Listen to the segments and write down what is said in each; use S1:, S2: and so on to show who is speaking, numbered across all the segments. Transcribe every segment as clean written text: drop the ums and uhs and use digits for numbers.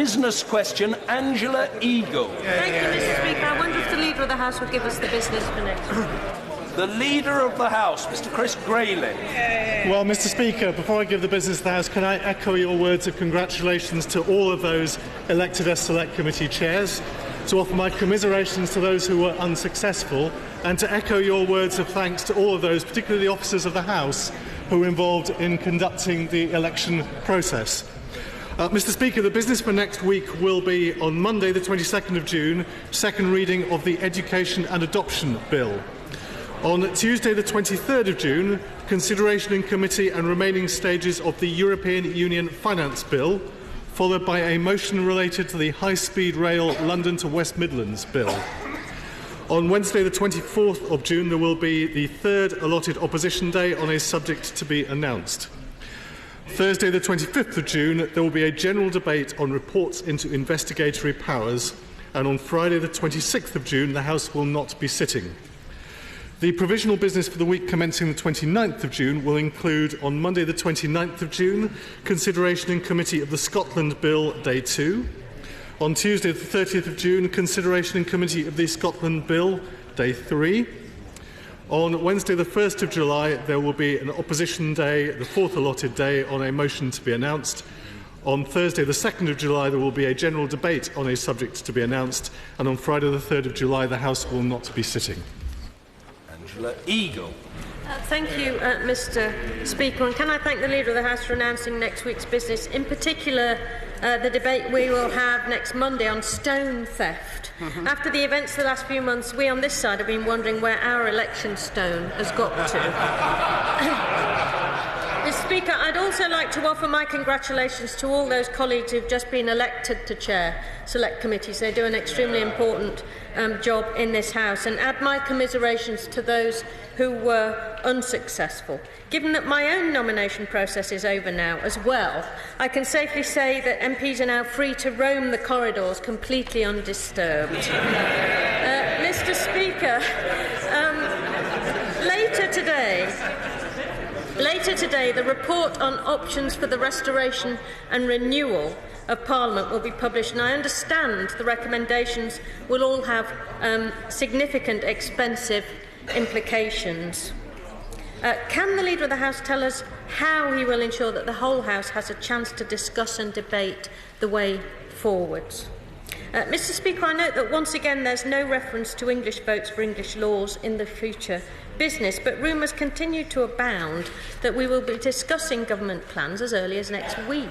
S1: Business question, Angela Eagle.
S2: Thank you, Mr. Speaker. I wonder if the Leader of the House would give us the business for next week.
S1: The Leader of the House, Mr. Chris Grayling.
S3: Well, Mr. Speaker, before I give the business of the House, can I echo your words of congratulations to all of those elected as Select Committee chairs, to offer my commiserations to those who were unsuccessful, and to echo your words of thanks to all of those, particularly the officers of the House, who were involved in conducting the election process. Mr. Speaker, the business for next week will be on Monday, the 22nd of June, second reading of the Education and Adoption Bill. On Tuesday, the 23rd of June, consideration in committee and remaining stages of the European Union Finance Bill, followed by a motion related to the High-Speed Rail London to West Midlands Bill. On Wednesday, the 24th of June, there will be the third allotted opposition day on a subject to be announced. Thursday, the 25th of June, there will be a general debate on reports into investigatory powers, and on Friday, the 26th of June, the House will not be sitting. The provisional business for the week commencing the 29th of June will include, on Monday, the 29th of June, consideration in committee of the Scotland Bill, Day 2. On Tuesday, the 30th of June, consideration in committee of the Scotland Bill, Day 3. On Wednesday, the 1st of July, there will be an opposition day, the fourth allotted day, on a motion to be announced. On Thursday, the 2nd of July, there will be a general debate on a subject to be announced. And on Friday, the 3rd of July, the House will not be sitting.
S1: Angela Eagle.
S2: Thank you, Mr. Speaker. And can I thank the Leader of the House for announcing next week's business, in particular the debate we will have next Monday on stone theft. After the events of the last few months, we on this side have been wondering where our election stone has got to. Mr. Speaker, I'd also like to offer my congratulations to all those colleagues who've just been elected to chair select committees. They do an extremely important job in this House, and add my commiserations to those who were unsuccessful. Given that my own nomination process is over now as well, I can safely say that MPs are now free to roam the corridors completely undisturbed. Mr. Speaker, later today, the report on options for the restoration and renewal of Parliament will be published, and I understand the recommendations will all have significant, expensive implications. Can the Leader of the House tell us how he will ensure that the whole House has a chance to discuss and debate the way forwards? Mr. Speaker, I note that once again there's no reference to English votes for English laws in the future business, but rumours continue to abound that we will be discussing government plans as early as next week.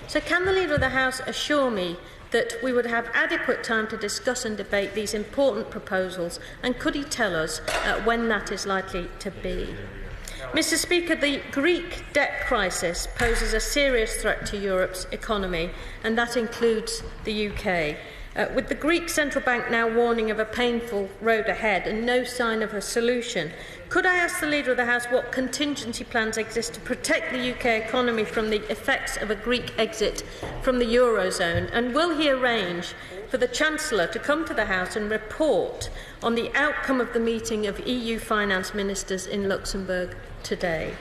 S2: So can the Leader of the House assure me that we would have adequate time to discuss and debate these important proposals, and could he tell us when that is likely to be? Mr. Speaker, the Greek debt crisis poses a serious threat to Europe's economy, and that includes the UK. With the Greek Central Bank now warning of a painful road ahead and no sign of a solution, could I ask the Leader of the House what contingency plans exist to protect the UK economy from the effects of a Greek exit from the Eurozone? And will he arrange for the Chancellor to come to the House and report on the outcome of the meeting of EU finance ministers in Luxembourg today?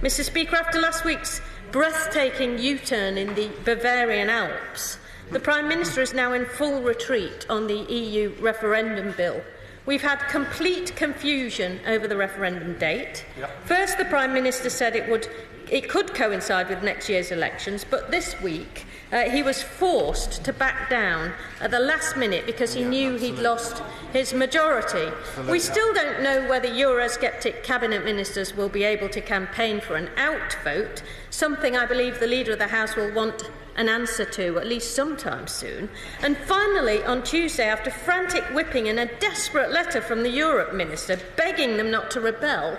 S2: Mr. Speaker, after last week's breathtaking U-turn in the Bavarian Alps, the Prime Minister is now in full retreat on the EU referendum bill. We've had complete confusion over the referendum date. First, the Prime Minister said it could coincide with next year's elections, but this week he was forced to back down at the last minute because he knew he'd lost his majority. We still don't know whether Eurosceptic cabinet ministers will be able to campaign for an out vote, something I believe the Leader of the House will want an answer to at least sometime soon. And finally, on Tuesday, after frantic whipping and a desperate letter from the Europe Minister begging them not to rebel,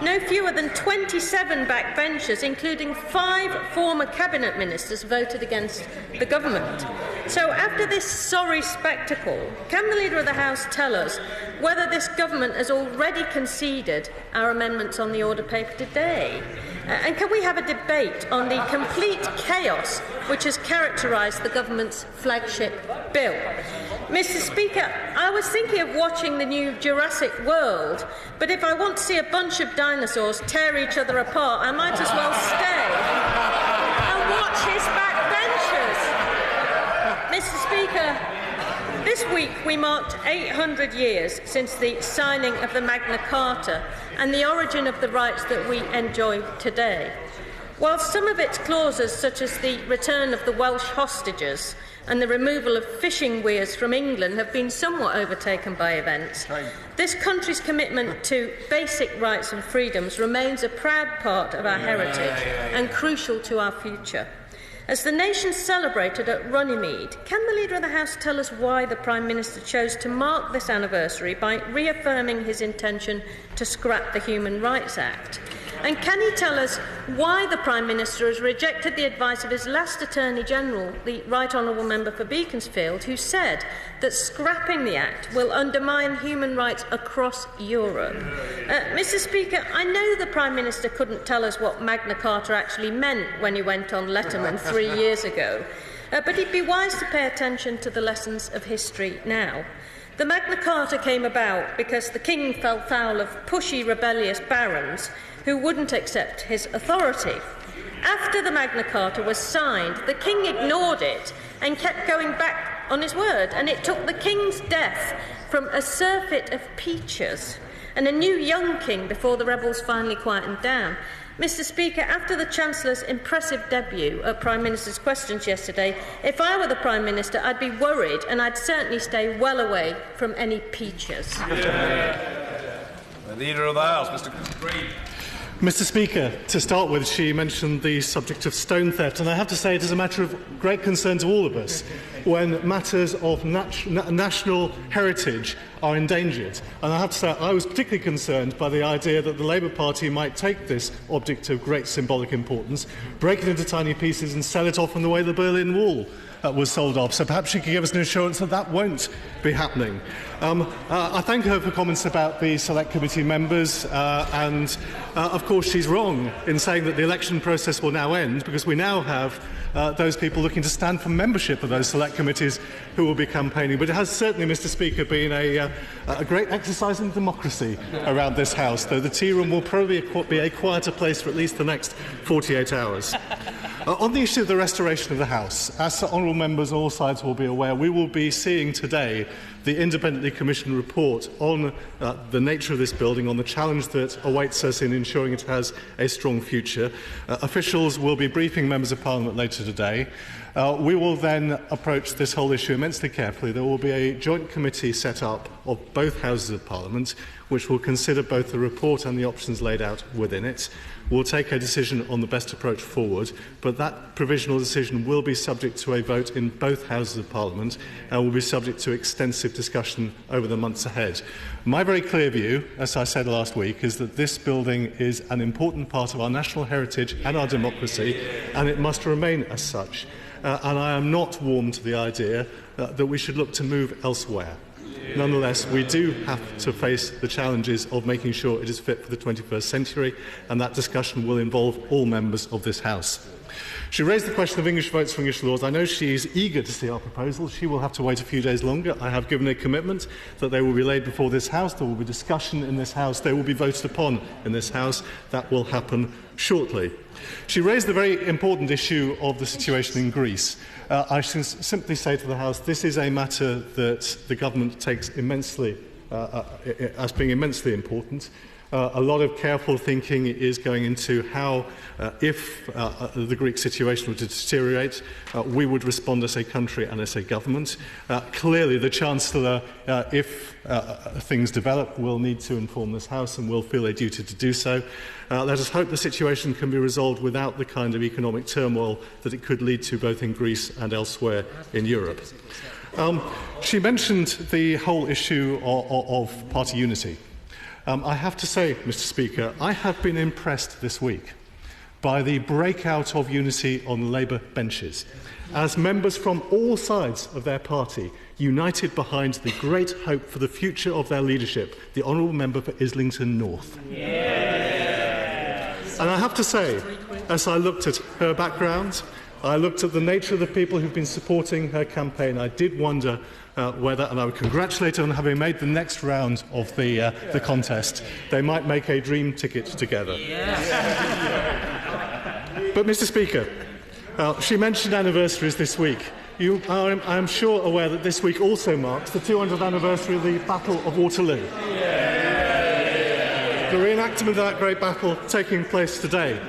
S2: no fewer than 27 backbenchers, including 5 former cabinet ministers, voted against the government. So after this sorry spectacle, can the Leader of the House tell us whether this government has already conceded our amendments on the order paper today? And can we have a debate on the complete chaos which has characterised the government's flagship bill? Mr. Speaker, I was thinking of watching the new Jurassic World, but if I want to see a bunch of dinosaurs tear each other apart, I might as well stay and watch his backbenchers. This week we marked 800 years since the signing of the Magna Carta and the origin of the rights that we enjoy today. While some of its clauses, such as the return of the Welsh hostages and the removal of fishing weirs from England, have been somewhat overtaken by events, this country's commitment to basic rights and freedoms remains a proud part of our heritage and crucial to our future. As the nation celebrated at Runnymede, can the Leader of the House tell us why the Prime Minister chose to mark this anniversary by reaffirming his intention to scrap the Human Rights Act? And can he tell us why the Prime Minister has rejected the advice of his last Attorney-General, the Right Honourable Member for Beaconsfield, who said that scrapping the Act will undermine human rights across Europe? Mr Speaker, I know the Prime Minister couldn't tell us what Magna Carta actually meant when he went on Letterman 3 years ago, but he'd be wise to pay attention to the lessons of history now. The Magna Carta came about because the King fell foul of pushy, rebellious barons who wouldn't accept his authority. After the Magna Carta was signed, the King ignored it and kept going back on his word, and it took the King's death from a surfeit of peaches and a new young king before the rebels finally quietened down. Mr Speaker, after the Chancellor's impressive debut at Prime Minister's questions yesterday, if I were the Prime Minister, I'd be worried, and I'd certainly stay well away from any peaches.
S1: The Leader of the House, Mr Grayling.
S3: Mr Speaker, to start with, she mentioned the subject of stone theft, and I have to say it is a matter of great concern to all of us when matters of national heritage are endangered. And I have to say I was particularly concerned by the idea that the Labour Party might take this object of great symbolic importance, break it into tiny pieces and sell it off in the way the Berlin Wall was sold off. So perhaps she could give us an assurance that that won't be happening. I thank her for comments about the Select Committee members, and of course she's wrong in saying that the election process will now end, because we now have those people looking to stand for membership of those Select Committees who will be campaigning. But it has certainly, Mr Speaker, been a great exercise in democracy around this House, though the tea room will probably be a quieter place for at least the next 48 hours. On the issue of the restoration of the House, as honourable members on all sides will be aware, we will be seeing today the independently commissioned report on the nature of this building, on the challenge that awaits us in ensuring it has a strong future. Officials will be briefing members of Parliament later today. We will then approach this whole issue immensely carefully. There will be a joint committee set up of both Houses of Parliament, which will consider both the report and the options laid out within it. We'll take a decision on the best approach forward, but that provisional decision will be subject to a vote in both Houses of Parliament and will be subject to extensive discussion over the months ahead. My very clear view, as I said last week, is that this building is an important part of our national heritage and our democracy, and it must remain as such. And I am not warm to the idea that we should look to move elsewhere. Nonetheless, we do have to face the challenges of making sure it is fit for the 21st century, and that discussion will involve all members of this House. She raised the question of English votes for English laws. I know she is eager to see our proposal. She will have to wait a few days longer. I have given a commitment that they will be laid before this House. There will be discussion in this House. They will be voted upon in this House. That will happen shortly. She raised the very important issue of the situation in Greece. I should simply say to the House, this is a matter that the government takes immensely, as being immensely important. A lot of careful thinking is going into how, if the Greek situation were to deteriorate, we would respond as a country and as a government. Clearly, the Chancellor, if things develop, will need to inform this House and will feel a duty to do so. Let us hope the situation can be resolved without the kind of economic turmoil that it could lead to both in Greece and elsewhere in Europe. She mentioned the whole issue of party unity. I have to say, Mr Speaker, I have been impressed this week by the breakout of unity on Labour benches, as members from all sides of their party united behind the great hope for the future of their leadership, the Honourable Member for Islington North. And I have to say, as I looked at her background, I looked at the nature of the people who've been supporting her campaign, I did wonder whether, and I would congratulate her on having made the next round of the contest, they might make a dream ticket together. But, Mr Speaker, she mentioned anniversaries this week. You are, I am sure, aware that this week also marks the 200th anniversary of the Battle of Waterloo. The reenactment of that great battle taking place today.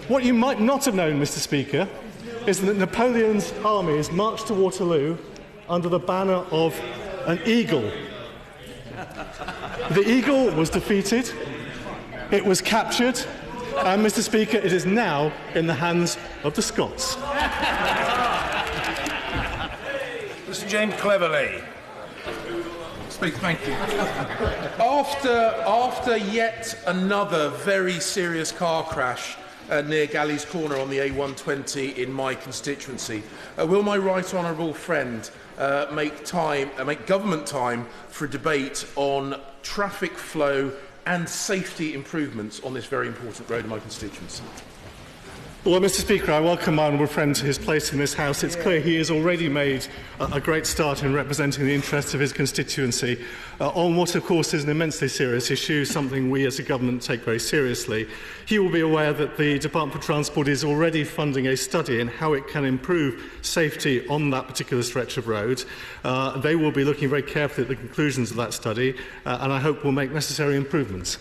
S3: What you might not have known, Mr. Speaker, is that Napoleon's armies marched to Waterloo under the banner of an eagle. The eagle was defeated, it was captured, and, Mr. Speaker, it is now in the hands of the Scots.
S4: Mr. James Cleverly. Speak, thank you. After yet another very serious car crash near Galleys Corner on the A120 in my constituency, will my right honourable friend make government time for a debate on traffic flow and safety improvements on this very important road in my constituency?
S3: Well, Mr. Speaker, I welcome my honourable friend to his place in this House. It's clear he has already made a great start in representing the interests of his constituency on what, of course, is an immensely serious issue, something we as a government take very seriously. He will be aware that the Department for Transport is already funding a study in how it can improve safety on that particular stretch of road. They will be looking very carefully at the conclusions of that study, and I hope will make necessary improvements.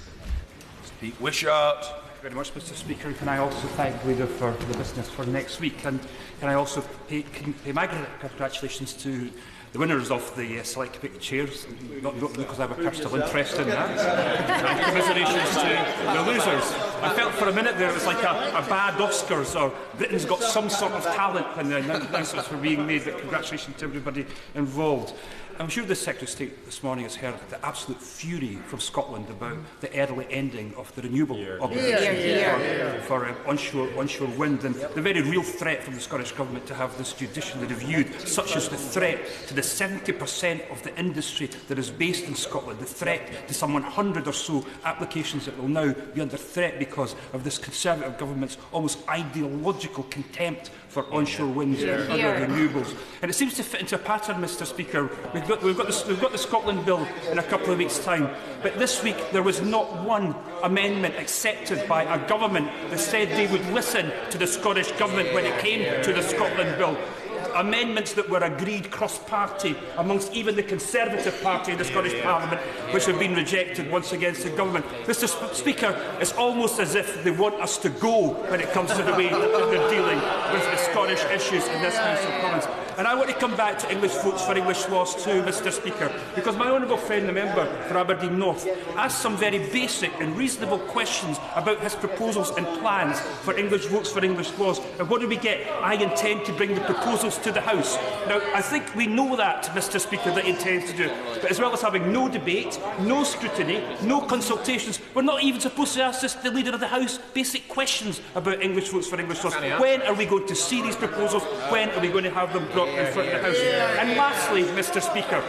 S1: Speak Wishart.
S5: Very much, Mr. Speaker. Can I also thank the Leader for the business for next week, and can I also pay my congratulations to the winners of the Select Committee chairs, not because I have a personal interest in that, and commiserations to the losers. I felt for a minute there it was like a bad Oscars, or Britain's got some sort of talent when the announcements were being made, but congratulations to everybody involved. I'm sure the Secretary of State this morning has heard the absolute fury from Scotland about the early ending of the renewable obligation for onshore wind, and the very real threat from the Scottish Government to have this judicially reviewed, such as the threat to the 70% of the industry that is based in Scotland, the threat to some 100 or so applications that will now be under threat because of this Conservative Government's almost ideological contempt for onshore winds and other renewables. And it seems to fit into a pattern, Mr. Speaker. We've got the Scotland Bill in a couple of weeks' time, but this week there was not one amendment accepted by a government that said they would listen to the Scottish Government when it came to the Scotland Bill. Amendments that were agreed cross-party amongst even the Conservative Party in the Scottish Parliament, which have been rejected once against the government. Mr. Speaker, it's almost as if they want us to go when it comes to the way that they're dealing with the Scottish issues in this House of Commons. And I want to come back to English votes for English laws too, Mr. Speaker, because my honourable friend, the member for Aberdeen North, asked some very basic and reasonable questions about his proposals and plans for English votes for English laws. And what do we get? I intend to bring the proposals to the House. Now, I think we know that, Mr. Speaker, that he intends to do it. But as well as having no debate, no scrutiny, no consultations, we're not even supposed to ask the Leader of the House basic questions about English votes for English laws. When are we going to see these proposals? When are we going to have them brought in front of the House? And lastly, Mr. Speaker,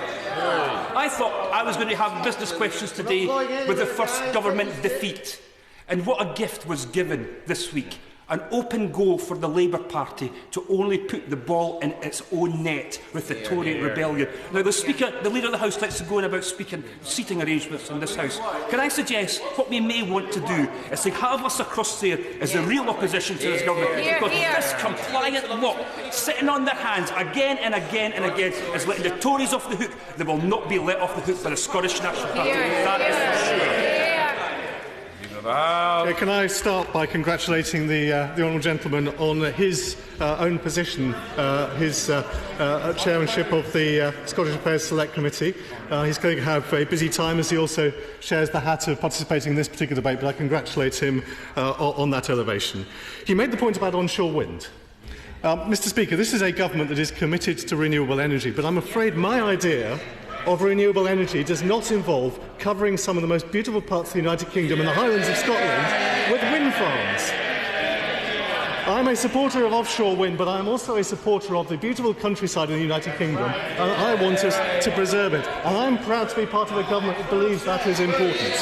S5: I thought I was going to have business questions today with the first government defeat. And what a gift was given this week. An open goal for the Labour Party to only put the ball in its own net with the Tory rebellion. Now, the Leader of the House likes to go on about seating arrangements in this House. Can I suggest what we may want to do is to have us across there as the real opposition to this government, because this compliant lot sitting on their hands again and again and again is letting the Tories off the hook. They will not be let off the hook by the Scottish National Party. That is for sure.
S3: Can I start by congratulating the honourable gentleman on his own position, his chairmanship of the Scottish Affairs Select Committee. He's going to have a busy time as he also shares the hat of participating in this particular debate, but I congratulate him on that elevation. He made the point about onshore wind. Mr. Speaker, this is a government that is committed to renewable energy, but I'm afraid my idea of renewable energy does not involve covering some of the most beautiful parts of the United Kingdom and the Highlands of Scotland with wind farms. I'm a supporter of offshore wind, but I'm also a supporter of the beautiful countryside in the United Kingdom, and I want us to preserve it. And I'm proud to be part of a government that believes that is important.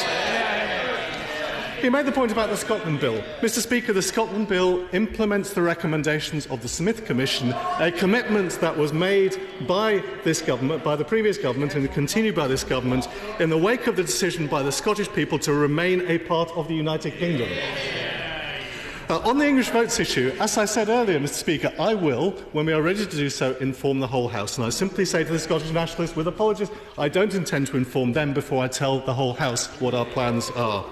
S3: He made the point about the Scotland Bill. Mr. Speaker, the Scotland Bill implements the recommendations of the Smith Commission, a commitment that was made by this government, by the previous government, and continued by this government in the wake of the decision by the Scottish people to remain a part of the United Kingdom. On the English votes issue, as I said earlier, Mr Speaker, I will, when we are ready to do so, inform the whole House. And I simply say to the Scottish Nationalists, with apologies, I don't intend to inform them before I tell the whole House what our plans are.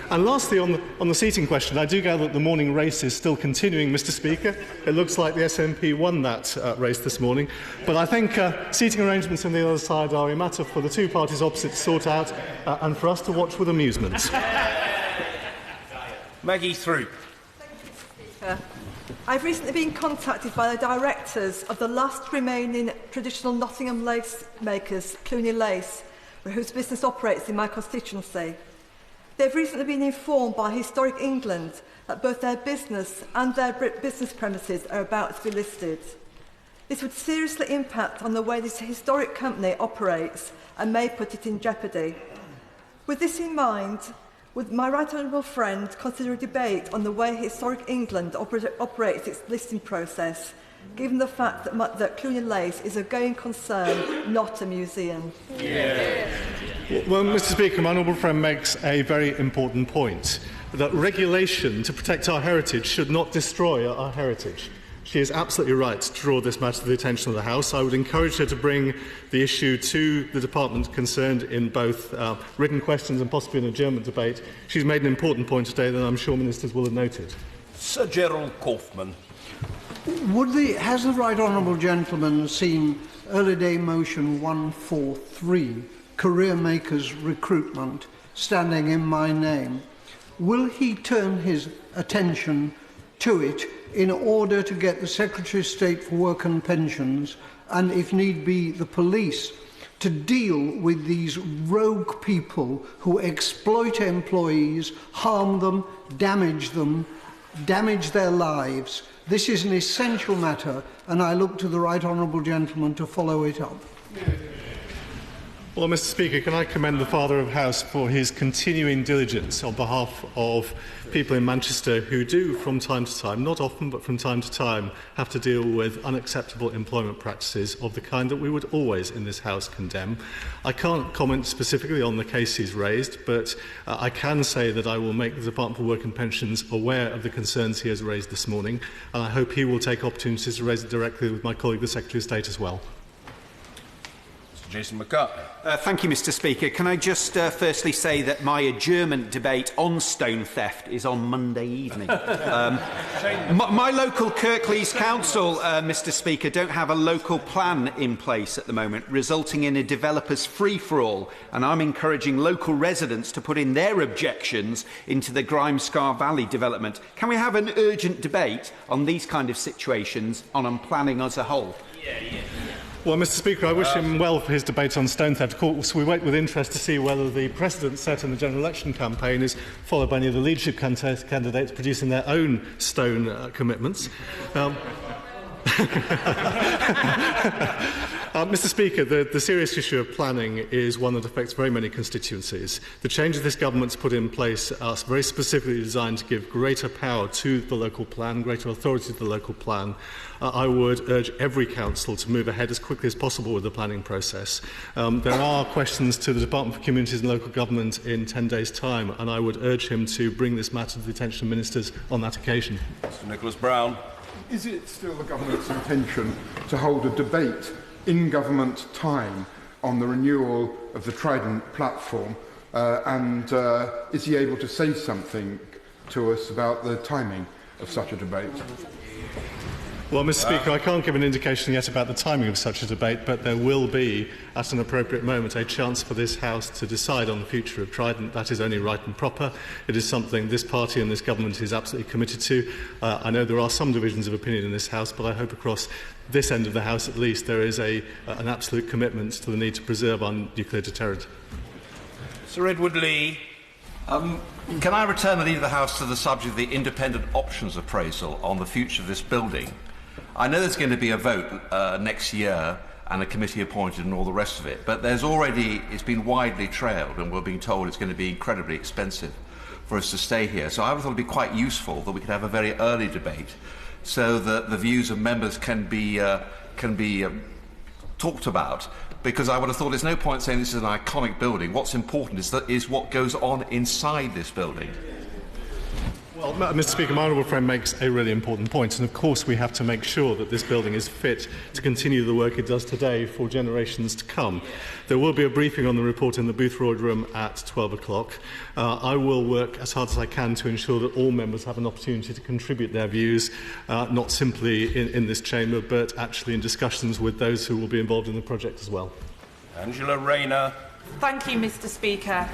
S3: And lastly, on the seating question, I do gather that the morning race is still continuing, Mr Speaker. It looks like the SNP won that race this morning. But I think seating arrangements on the other side are a matter for the two parties opposite to sort out and for us to watch with amusement.
S1: Maggie Throup.
S6: I've recently been contacted by the directors of the last remaining traditional Nottingham lace makers, Colne Lace, whose business operates in my constituency. They've recently been informed by Historic England that both their business and their business premises are about to be listed. This would seriously impact on the way this historic company operates and may put it in jeopardy. With this in mind, would my right honourable friend consider a debate on the way Historic England operates its listing process, given the fact that Colne Lace is a going concern, not a museum?
S3: Yeah. Well, Mr Speaker, my honourable friend makes a very important point, that regulation to protect our heritage should not destroy our heritage. She is absolutely right to draw this matter to the attention of the House. I would encourage her to bring the issue to the department concerned in both written questions and possibly an adjournment debate. She's made an important point today that I'm sure ministers will have noted.
S1: Sir Gerald Kaufman.
S7: Has the right honourable gentleman seen early day motion 143, career makers recruitment, standing in my name? Will he turn his attention to it in order to get the Secretary of State for Work and Pensions, and if need be the police, to deal with these rogue people who exploit employees, harm them, damage their lives? This is an essential matter, and I look to the right honourable gentleman to follow it up.
S3: Well, Mr Speaker, can I commend the Father of House for his continuing diligence on behalf of people in Manchester who do, from time to time, not often, but from time to time, have to deal with unacceptable employment practices of the kind that we would always in this House condemn. I can't comment specifically on the case he's raised, but I can say that I will make the Department for Work and Pensions aware of the concerns he has raised this morning, and I hope he will take opportunities to raise it directly with my colleague, the Secretary of State, as well.
S1: Jason McCartney.
S8: Thank you, Mr Speaker. Can I just firstly say that my adjournment debate on stone theft is on Monday evening. My local Kirklees Council, Mr Speaker, don't have a local plan in place at the moment, resulting in a developer's free-for-all, and I'm encouraging local residents to put in their objections into the Grimescar Valley development. Can we have an urgent debate on these kind of situations on planning as a whole?
S3: Well, Mr Speaker, I wish him well for his debate on stone theft. Of course, we wait with interest to see whether the precedent set in the general election campaign is followed by any of the leadership candidates producing their own stone commitments. Mr Speaker, the serious issue of planning is one that affects very many constituencies. The changes this government's put in place are very specifically designed to give greater power to the local plan, greater authority to the local plan. I would urge every council to move ahead as quickly as possible with the planning process. There are questions to the Department for Communities and Local Government in 10 days' time, and I would urge him to bring this matter to the attention of ministers on that occasion.
S1: Mr Nicholas Brown.
S9: Is it still the government's intention to hold a debate in government time on the renewal of the Trident platform, and is he able to say something to us about the timing of such a debate?
S3: Well, Mr Speaker, I can't give an indication yet about the timing of such a debate, but there will be, at an appropriate moment, a chance for this House to decide on the future of Trident. That is only right and proper. It is something this party and this government is absolutely committed to. I know there are some divisions of opinion in this House, but I hope across this end of the House at least there is an absolute commitment to the need to preserve our nuclear deterrent.
S1: Sir Edward Leigh.
S10: Can I return the lead of the House to the subject of the independent options appraisal on the future of this building? I know there's going to be a vote next year and a committee appointed and all the rest of it, but it's been widely trailed and we're being told it's going to be incredibly expensive for us to stay here. So I would thought it would be quite useful that we could have a very early debate so that the views of members can be talked about, because I would have thought there's no point saying this is an iconic building. What's important is what goes on inside this building.
S3: Well, Mr. Speaker, my honourable friend makes a really important point, and of course we have to make sure that this building is fit to continue the work it does today for generations to come. There will be a briefing on the report in the Boothroyd room at 12 o'clock. I will work as hard as I can to ensure that all members have an opportunity to contribute their views, not simply in this chamber, but actually in discussions with those who will be involved in the project as well.
S1: Angela Rayner.
S11: Thank you, Mr. Speaker.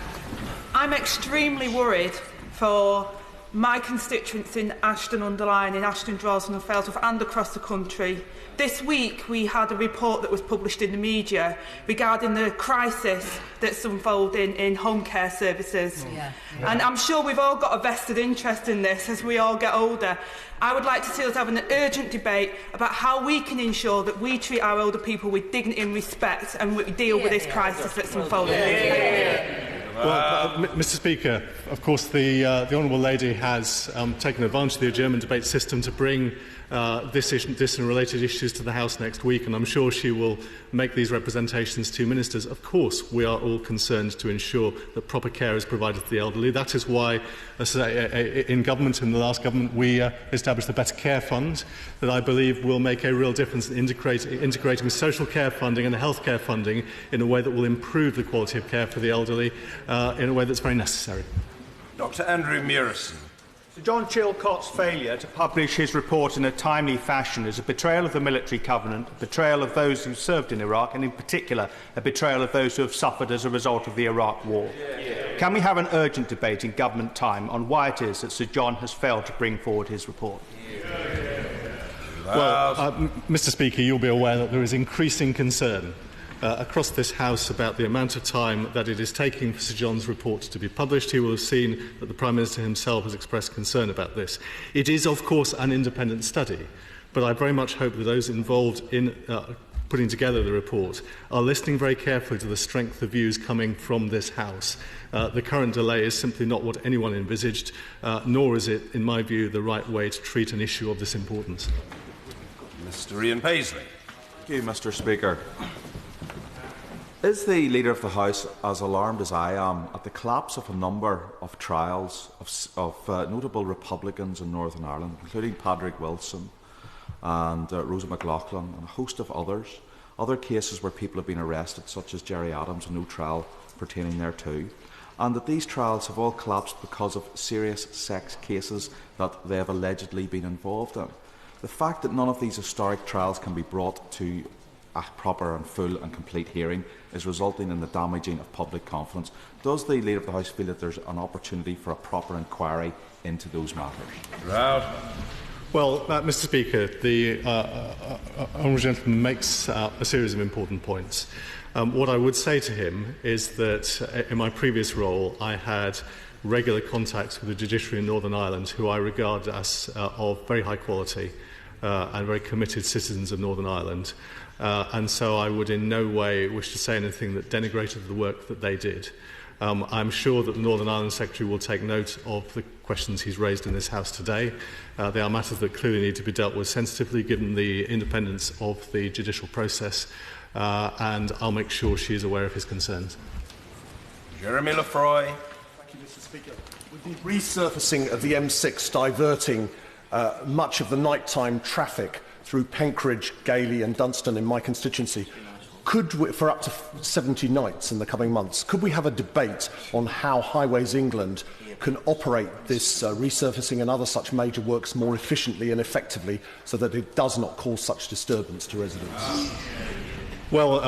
S11: I'm extremely worried for my constituents in Ashton-under-Lyne, in Ashton, Droylsden and Failsworth and across the country. This week we had a report that was published in the media regarding the crisis that's unfolding in home care services. And I'm sure we've all got a vested interest in this as we all get older. I would like to see us having an urgent debate about how we can ensure that we treat our older people with dignity and respect and we deal with this crisis that's unfolding.
S3: Well, Mr. Speaker, of course, the Honourable Lady has taken advantage of the adjournment debate system to bring this and related issues to the House next week, and I'm sure she will make these representations to ministers. Of course, we are all concerned to ensure that proper care is provided to the elderly. That is why, in government, in the last government, we established the Better Care Fund that I believe will make a real difference in integrating social care funding and health care funding in a way that will improve the quality of care for the elderly in a way that's very necessary.
S1: Dr. Andrew Murrison.
S12: Sir John Chilcott's failure to publish his report in a timely fashion is a betrayal of the military covenant, a betrayal of those who served in Iraq, and in particular a betrayal of those who have suffered as a result of the Iraq War. Can we have an urgent debate in government time on why it is that Sir John has failed to bring forward his report?
S3: Well, Mr. Speaker, you'll be aware that there is increasing concern across this House about the amount of time that it is taking for Sir John's report to be published. He will have seen that the Prime Minister himself has expressed concern about this. It is, of course, an independent study, but I very much hope that those involved in putting together the report are listening very carefully to the strength of views coming from this House. The current delay is simply not what anyone envisaged, nor is it, in my view, the right way to treat an issue of this importance.
S1: Mr. Ian Paisley.
S13: Thank you, Mr. Speaker. Is the Leader of the House as alarmed as I am at the collapse of a number of trials of notable Republicans in Northern Ireland, including Padraig Wilson and Rosa McLaughlin and a host of others, other cases where people have been arrested, such as Jerry Adams, and no trial pertaining thereto, and that these trials have all collapsed because of serious sex cases that they have allegedly been involved in? The fact that none of these historic trials can be brought to a proper and full and complete hearing is resulting in the damaging of public confidence. Does the Leader of the House feel that there's an opportunity for a proper inquiry into those matters?
S1: Gerald.
S3: Well, Mr. Speaker, the honourable gentleman makes a series of important points. What I would say to him is that in my previous role I had regular contacts with the judiciary in Northern Ireland, who I regard as of very high quality and very committed citizens of Northern Ireland. And so I would in no way wish to say anything that denigrated the work that they did. I'm sure that the Northern Ireland Secretary will take note of the questions he's raised in this House today. They are matters that clearly need to be dealt with sensitively, given the independence of the judicial process, and I'll make sure she is aware of his concerns.
S1: Jeremy Lefroy.
S14: Thank you, Mr. Speaker. With the resurfacing of the M6 diverting much of the nighttime traffic through Penkridge, Gailey and Dunstan in my constituency, could we, for up to 70 nights in the coming months, could we have a debate on how Highways England can operate this resurfacing and other such major works more efficiently and effectively so that it does not cause such disturbance to residents?
S3: Well,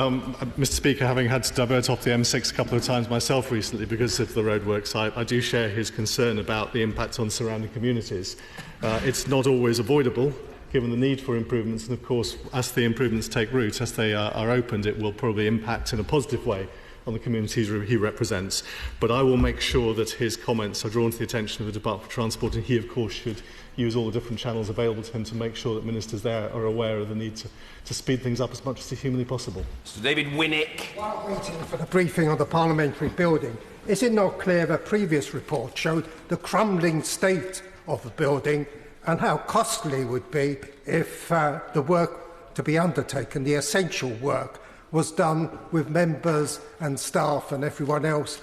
S3: Mr. Speaker, having had to divert off the M6 a couple of times myself recently because of the roadworks, I do share his concern about the impact on surrounding communities. It's not always avoidable, given the need for improvements, and of course, as the improvements take root, as they are opened, it will probably impact in a positive way on the communities he represents. But I will make sure that his comments are drawn to the attention of the Department for Transport, and he, of course, should use all the different channels available to him to make sure that ministers there are aware of the need to speed things up as much as humanly possible.
S1: Mr. David Winnick.
S15: While waiting for the briefing on the parliamentary building, is it not clear a previous report showed the crumbling state of the building and how costly it would be if the work to be undertaken, the essential work, was done with members and staff and everyone else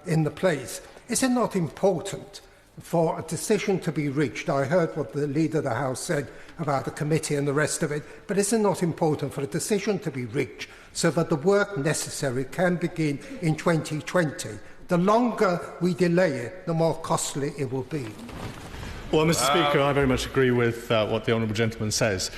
S15: in the place? Is it not important for a decision to be reached. I heard what the Leader of the House said about the committee and the rest of it, but is it not important for a decision to be reached so that the work necessary can begin in 2020? The longer we delay it, the more costly it will be.
S3: Well, Mr. Speaker, I very much agree with what the honourable gentleman says.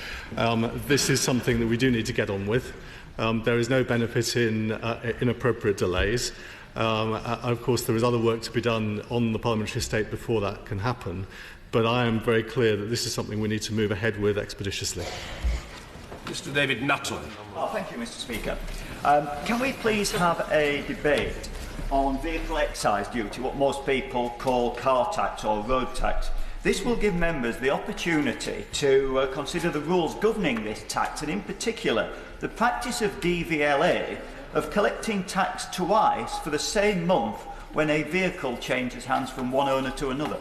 S3: This is something that we do need to get on with. There is no benefit in inappropriate delays. Of course, there is other work to be done on the parliamentary estate before that can happen, but I am very clear that this is something we need to move ahead with expeditiously.
S16: Mr. David Nuttall.
S17: Oh, thank you, Mr. Speaker. Can we please have a debate on vehicle excise duty, what most people call car tax or road tax? This will give members the opportunity to consider the rules governing this tax, and in particular the practice of DVLA of collecting tax twice for the same month when a vehicle changes hands from one owner to another.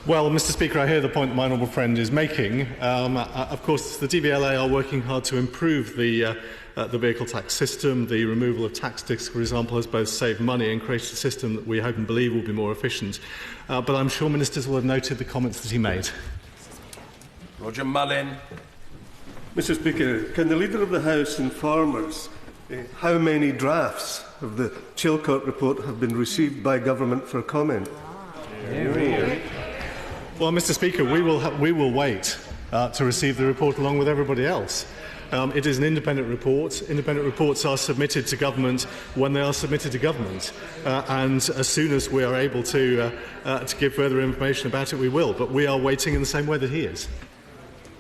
S3: Well, Mr. Speaker, I hear the point that my honourable friend is making. Of course, the DVLA are working hard to improve the vehicle tax system. The removal of tax sticks, for example, has both saved money and created a system that we hope and believe will be more efficient. But I'm sure ministers will have noted the comments that he made.
S16: Roger Mullin.
S18: Mr. Speaker, can the Leader of the House inform us how many drafts of the Chilcot report have been received by Government for comment?
S3: Well, Mr. Speaker, we will wait to receive the report along with everybody else. It is an independent report. Independent reports are submitted to government when they are submitted to government, and as soon as we are able to give further information about it, we will. But we are waiting in the same way that he is.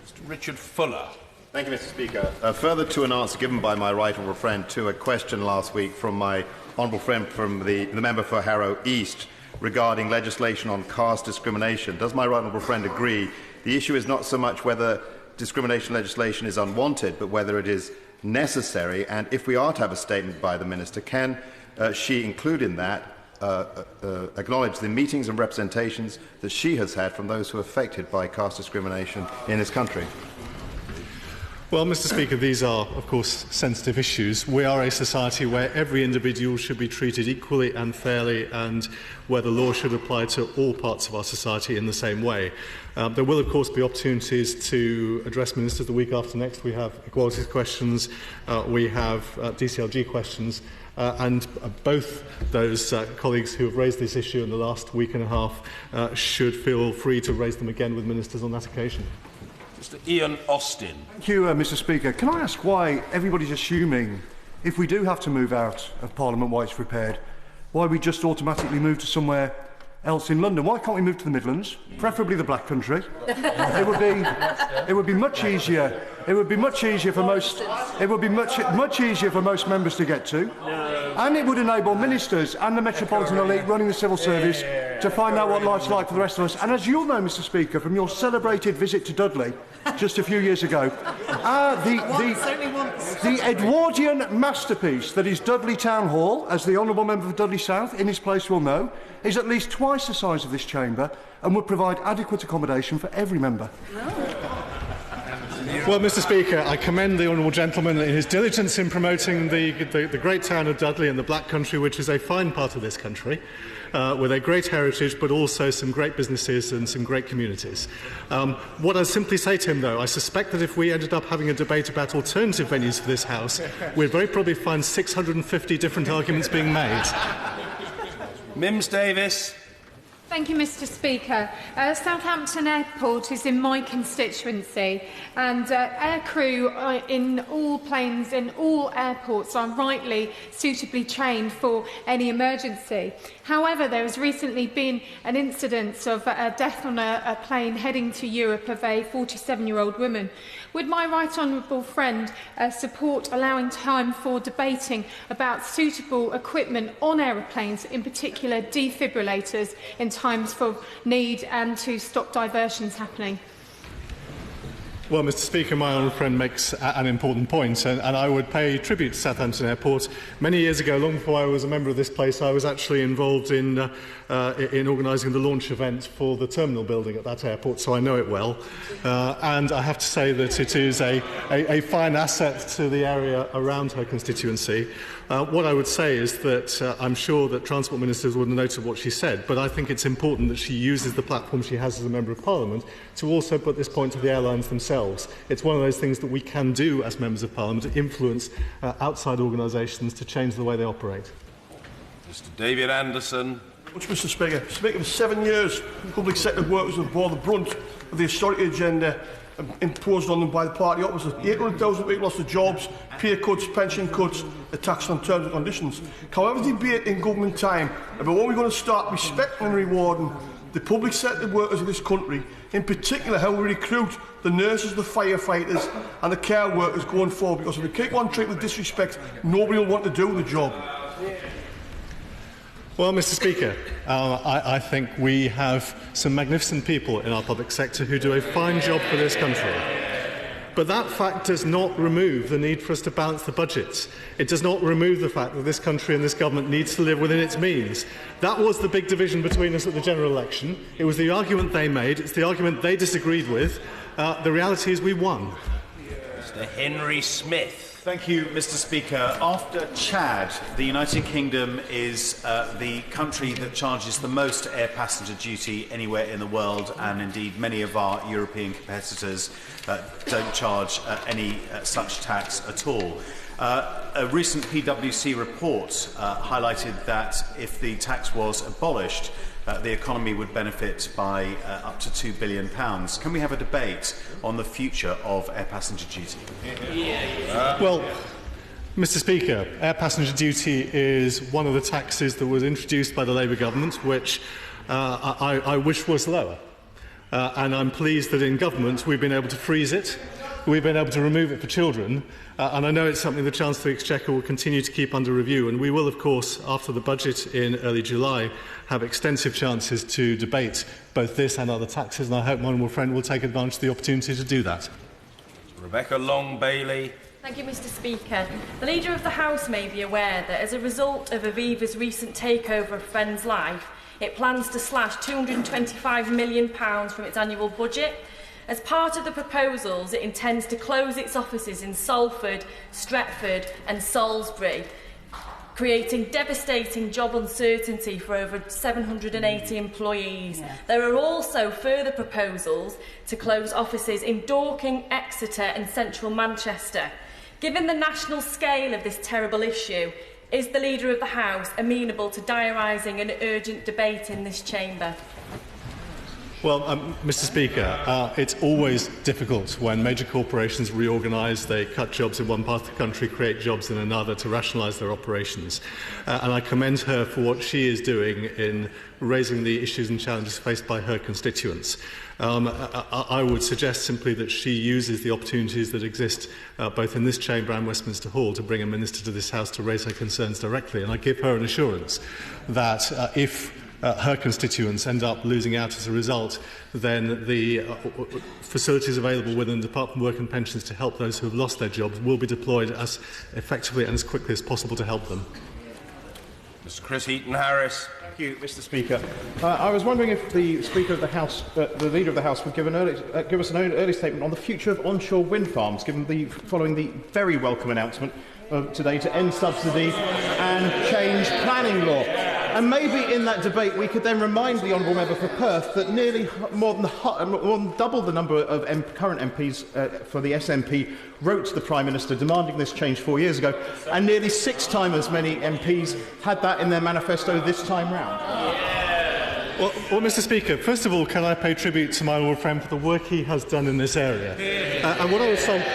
S16: Mr. Richard Fuller.
S19: Thank you, Mr. Speaker. Further to an answer given by my right honourable friend to a question last week from my honourable friend from the member for Harrow East regarding legislation on caste discrimination, does my right honourable friend agree the issue is not so much whether discrimination legislation is unwanted, but whether it is necessary, and if we are to have a statement by the Minister, can she include in that acknowledge the meetings and representations that she has had from those who are affected by caste discrimination in this country?
S3: Well, Mr. Speaker, these are, of course, sensitive issues. We are a society where every individual should be treated equally and fairly, and where the law should apply to all parts of our society in the same way. There will, of course, be opportunities to address ministers the week after next. We have equalities questions, we have DCLG questions, and both those colleagues who have raised this issue in the last week and a half should feel free to raise them again with ministers on that occasion.
S16: Mr. Ian Austin.
S18: Thank you, Mr. Speaker. Can I ask why everybody's assuming, if we do have to move out of Parliament while it's repaired, why we just automatically move to somewhere else in London? Why can't we move to the Midlands, preferably the Black Country? It would be much easier. It would be much easier for most. It would be much easier for most members to get to, and it would enable ministers and the metropolitan elite running the civil service to find out what life's like for the rest of us. And as you'll know, Mr. Speaker, from your celebrated visit to Dudley just a few years ago, the Edwardian masterpiece that is Dudley Town Hall, as the honourable member for Dudley South in his place will know, is at least twice the size of this chamber and would provide adequate accommodation for every member.
S3: Well, Mr. Speaker, I commend the honourable gentleman in his diligence in promoting the great town of Dudley and the Black Country, which is a fine part of this country, with a great heritage, but also some great businesses and some great communities. What I simply say to him, though, I suspect that if we ended up having a debate about alternative venues for this House, we'd very probably find 650 different arguments being made.
S16: Mims Davis.
S20: Thank you, Mr. Speaker. Southampton Airport is in my constituency, and aircrew in all planes in all airports are rightly suitably trained for any emergency. However, there has recently been an incident of a death on a plane heading to Europe of a 47-year-old woman. Would my right honourable friend support allowing time for debating about suitable equipment on aeroplanes, in particular defibrillators, in times for need and to stop diversions happening?
S3: Well, Mr. Speaker, my honourable friend makes an important point, and I would pay tribute to Southampton Airport. Many years ago, long before I was a member of this place, I was actually involved in organising the launch event for the terminal building at that airport, so I know it well. And I have to say that it is a fine asset to the area around her constituency. What I would say is that I'm sure that Transport Ministers would have noted what she said, but I think it's important that she uses the platform she has as a Member of Parliament to also put this point to the airlines themselves. It's one of those things that we can do as Members of Parliament, to influence outside organisations to change the way they operate.
S16: Mr David Anderson.
S18: Mr Speaker. Speaker, for 7 years, public sector workers have borne the brunt of the austerity agenda imposed on them by the party opposite. 800,000 people lost their jobs, pay cuts, pension cuts, the tax on terms and conditions. Can we have a debate in government time about when we're going to start respecting and rewarding the public sector workers of this country, in particular how we recruit the nurses, the firefighters and the care workers going forward, because if we keep on treating with disrespect, nobody will want to do the job.
S3: Well, Mr Speaker, I think we have some magnificent people in our public sector who do a fine job for this country. But that fact does not remove the need for us to balance the budgets. It does not remove the fact that this country and this government needs to live within its means. That was the big division between us at the general election. It was the argument they made. It's the argument they disagreed with. The reality is we won.
S16: Mr Henry Smith.
S17: Thank you, Mr Speaker. After Chad, the United Kingdom is the country that charges the most air passenger duty anywhere in the world, and indeed many of our European competitors don't charge any such tax at all. A recent PwC report highlighted that if the tax was abolished, the economy would benefit by up to £2 billion. Can we have a debate on the future of air passenger duty?
S3: Well, Mr Speaker, air passenger duty is one of the taxes that was introduced by the Labour government, which I wish was lower. And I'm pleased that in government we've been able to freeze it. We've been able to remove it for children, and I know it's something the Chancellor of the Exchequer will continue to keep under review, and we will, of course, after the budget in early July, have extensive chances to debate both this and other taxes, and I hope my honourable friend will take advantage of the opportunity to do that.
S16: Rebecca Long-Bailey.
S21: Thank you, Mr Speaker. The Leader of the House may be aware that as a result of Aviva's recent takeover of Friends Life, it plans to slash £225 million from its annual budget. As part of the proposals, it intends to close its offices in Salford, Stretford and Salisbury, creating devastating job uncertainty for over 780 employees. There are also further proposals to close offices in Dorking, Exeter and central Manchester. Given the national scale of this terrible issue, is the Leader of the House amenable to diarising an urgent debate in this chamber?
S3: Well, Mr Speaker, it's always difficult when major corporations reorganise, they cut jobs in one part of the country, create jobs in another to rationalise their operations. And I commend her for what she is doing in raising the issues and challenges faced by her constituents. I would suggest simply that she uses the opportunities that exist both in this chamber and Westminster Hall to bring a minister to this House to raise her concerns directly. And I give her an assurance that if her constituents end up losing out as a result, then the facilities available within the Department of Work and Pensions to help those who have lost their jobs will be deployed as effectively and as quickly as possible to help them.
S16: Mr Chris Heaton-Harris.
S22: Thank you, Mr Speaker. I was wondering if the Speaker of the House, the Leader of the House, would give us an early statement on the future of onshore wind farms, following the very welcome announcement today to end subsidy and change planning law. And maybe in that debate we could then remind the Honourable Member for Perth that nearly more than double the number of current MPs for the SNP wrote to the Prime Minister demanding this change 4 years ago, and nearly 6 times as many MPs had that in their manifesto this time round.
S3: Well, Mr Speaker, first of all, can I pay tribute to my old friend for the work he has done in this area? And what I would say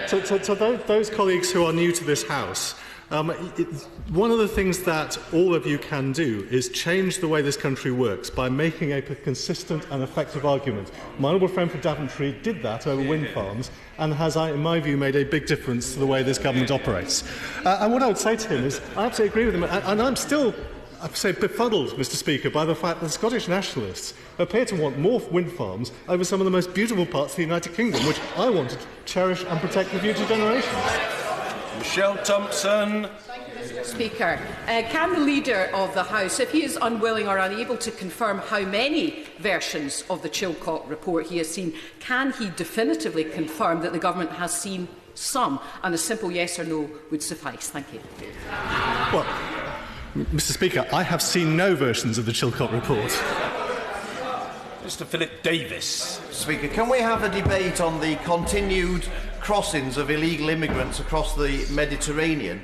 S3: to those colleagues who are new to this House, one of the things that all of you can do is change the way this country works by making a consistent and effective argument. My honourable friend from Daventry did that over wind farms and has, in my view, made a big difference to the way this government operates. And what I would say to him is, I absolutely agree with him, and I'm still I say befuddled, Mr Speaker, by the fact that the Scottish nationalists appear to want more wind farms over some of the most beautiful parts of the United Kingdom, which I want to cherish and protect for future generations.
S16: Michelle Thompson.
S2: Speaker, can the Leader of the House, if he is unwilling or unable to confirm how many versions of the Chilcot report he has seen, can he definitively confirm that the Government has seen some? And a simple yes or no would suffice. Thank you.
S3: Well, Mr Speaker, I have seen no versions of the Chilcot report.
S16: Mr Philip Davis.
S4: Speaker, can we have a debate on the continued crossings of illegal immigrants across the Mediterranean?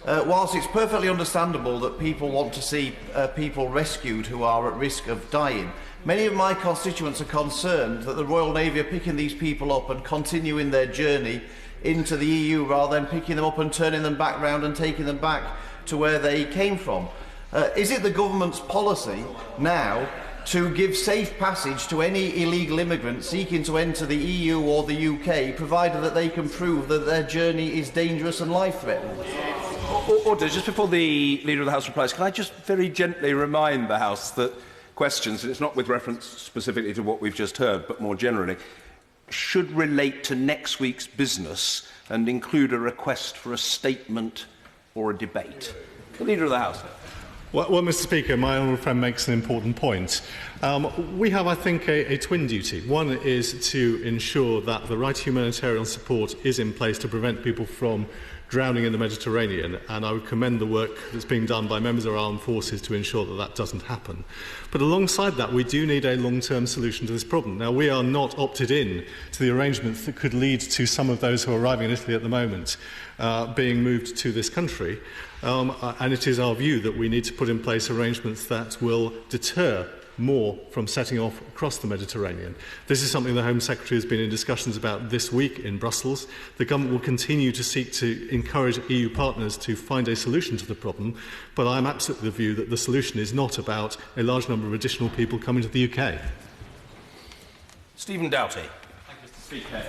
S4: Whilst it's perfectly understandable that people want to see people rescued who are at risk of dying, many of my constituents are concerned that the Royal Navy are picking these people up and continuing their journey into the EU rather than picking them up and turning them back round and taking them back to where they came from. Is it the government's policy now to give safe passage to any illegal immigrants seeking to enter the EU or the UK, provided that they can prove that their journey is dangerous and life-threatening?
S16: Order. Just before the Leader of the House replies, can I just very gently remind the House that questions, and it's not with reference specifically to what we've just heard, but more generally, should relate to next week's business and include a request for a statement or a debate. The Leader of the House.
S3: Well, Mr Speaker, my honourable friend makes an important point. We have, I think, a twin duty. One is to ensure that the right humanitarian support is in place to prevent people from drowning in the Mediterranean, and I would commend the work that's being done by members of our armed forces to ensure that that doesn't happen. But alongside that, we do need a long-term solution to this problem. Now, we are not opted in to the arrangements that could lead to some of those who are arriving in Italy at the moment being moved to this country, and it is our view that we need to put in place arrangements that will deter more from setting off across the Mediterranean. This is something the Home Secretary has been in discussions about this week in Brussels. The Government will continue to seek to encourage EU partners to find a solution to the problem, but I am absolutely of the view that the solution is not about a large number of additional people coming to the UK.
S16: Stephen Doughty.
S23: Speaker,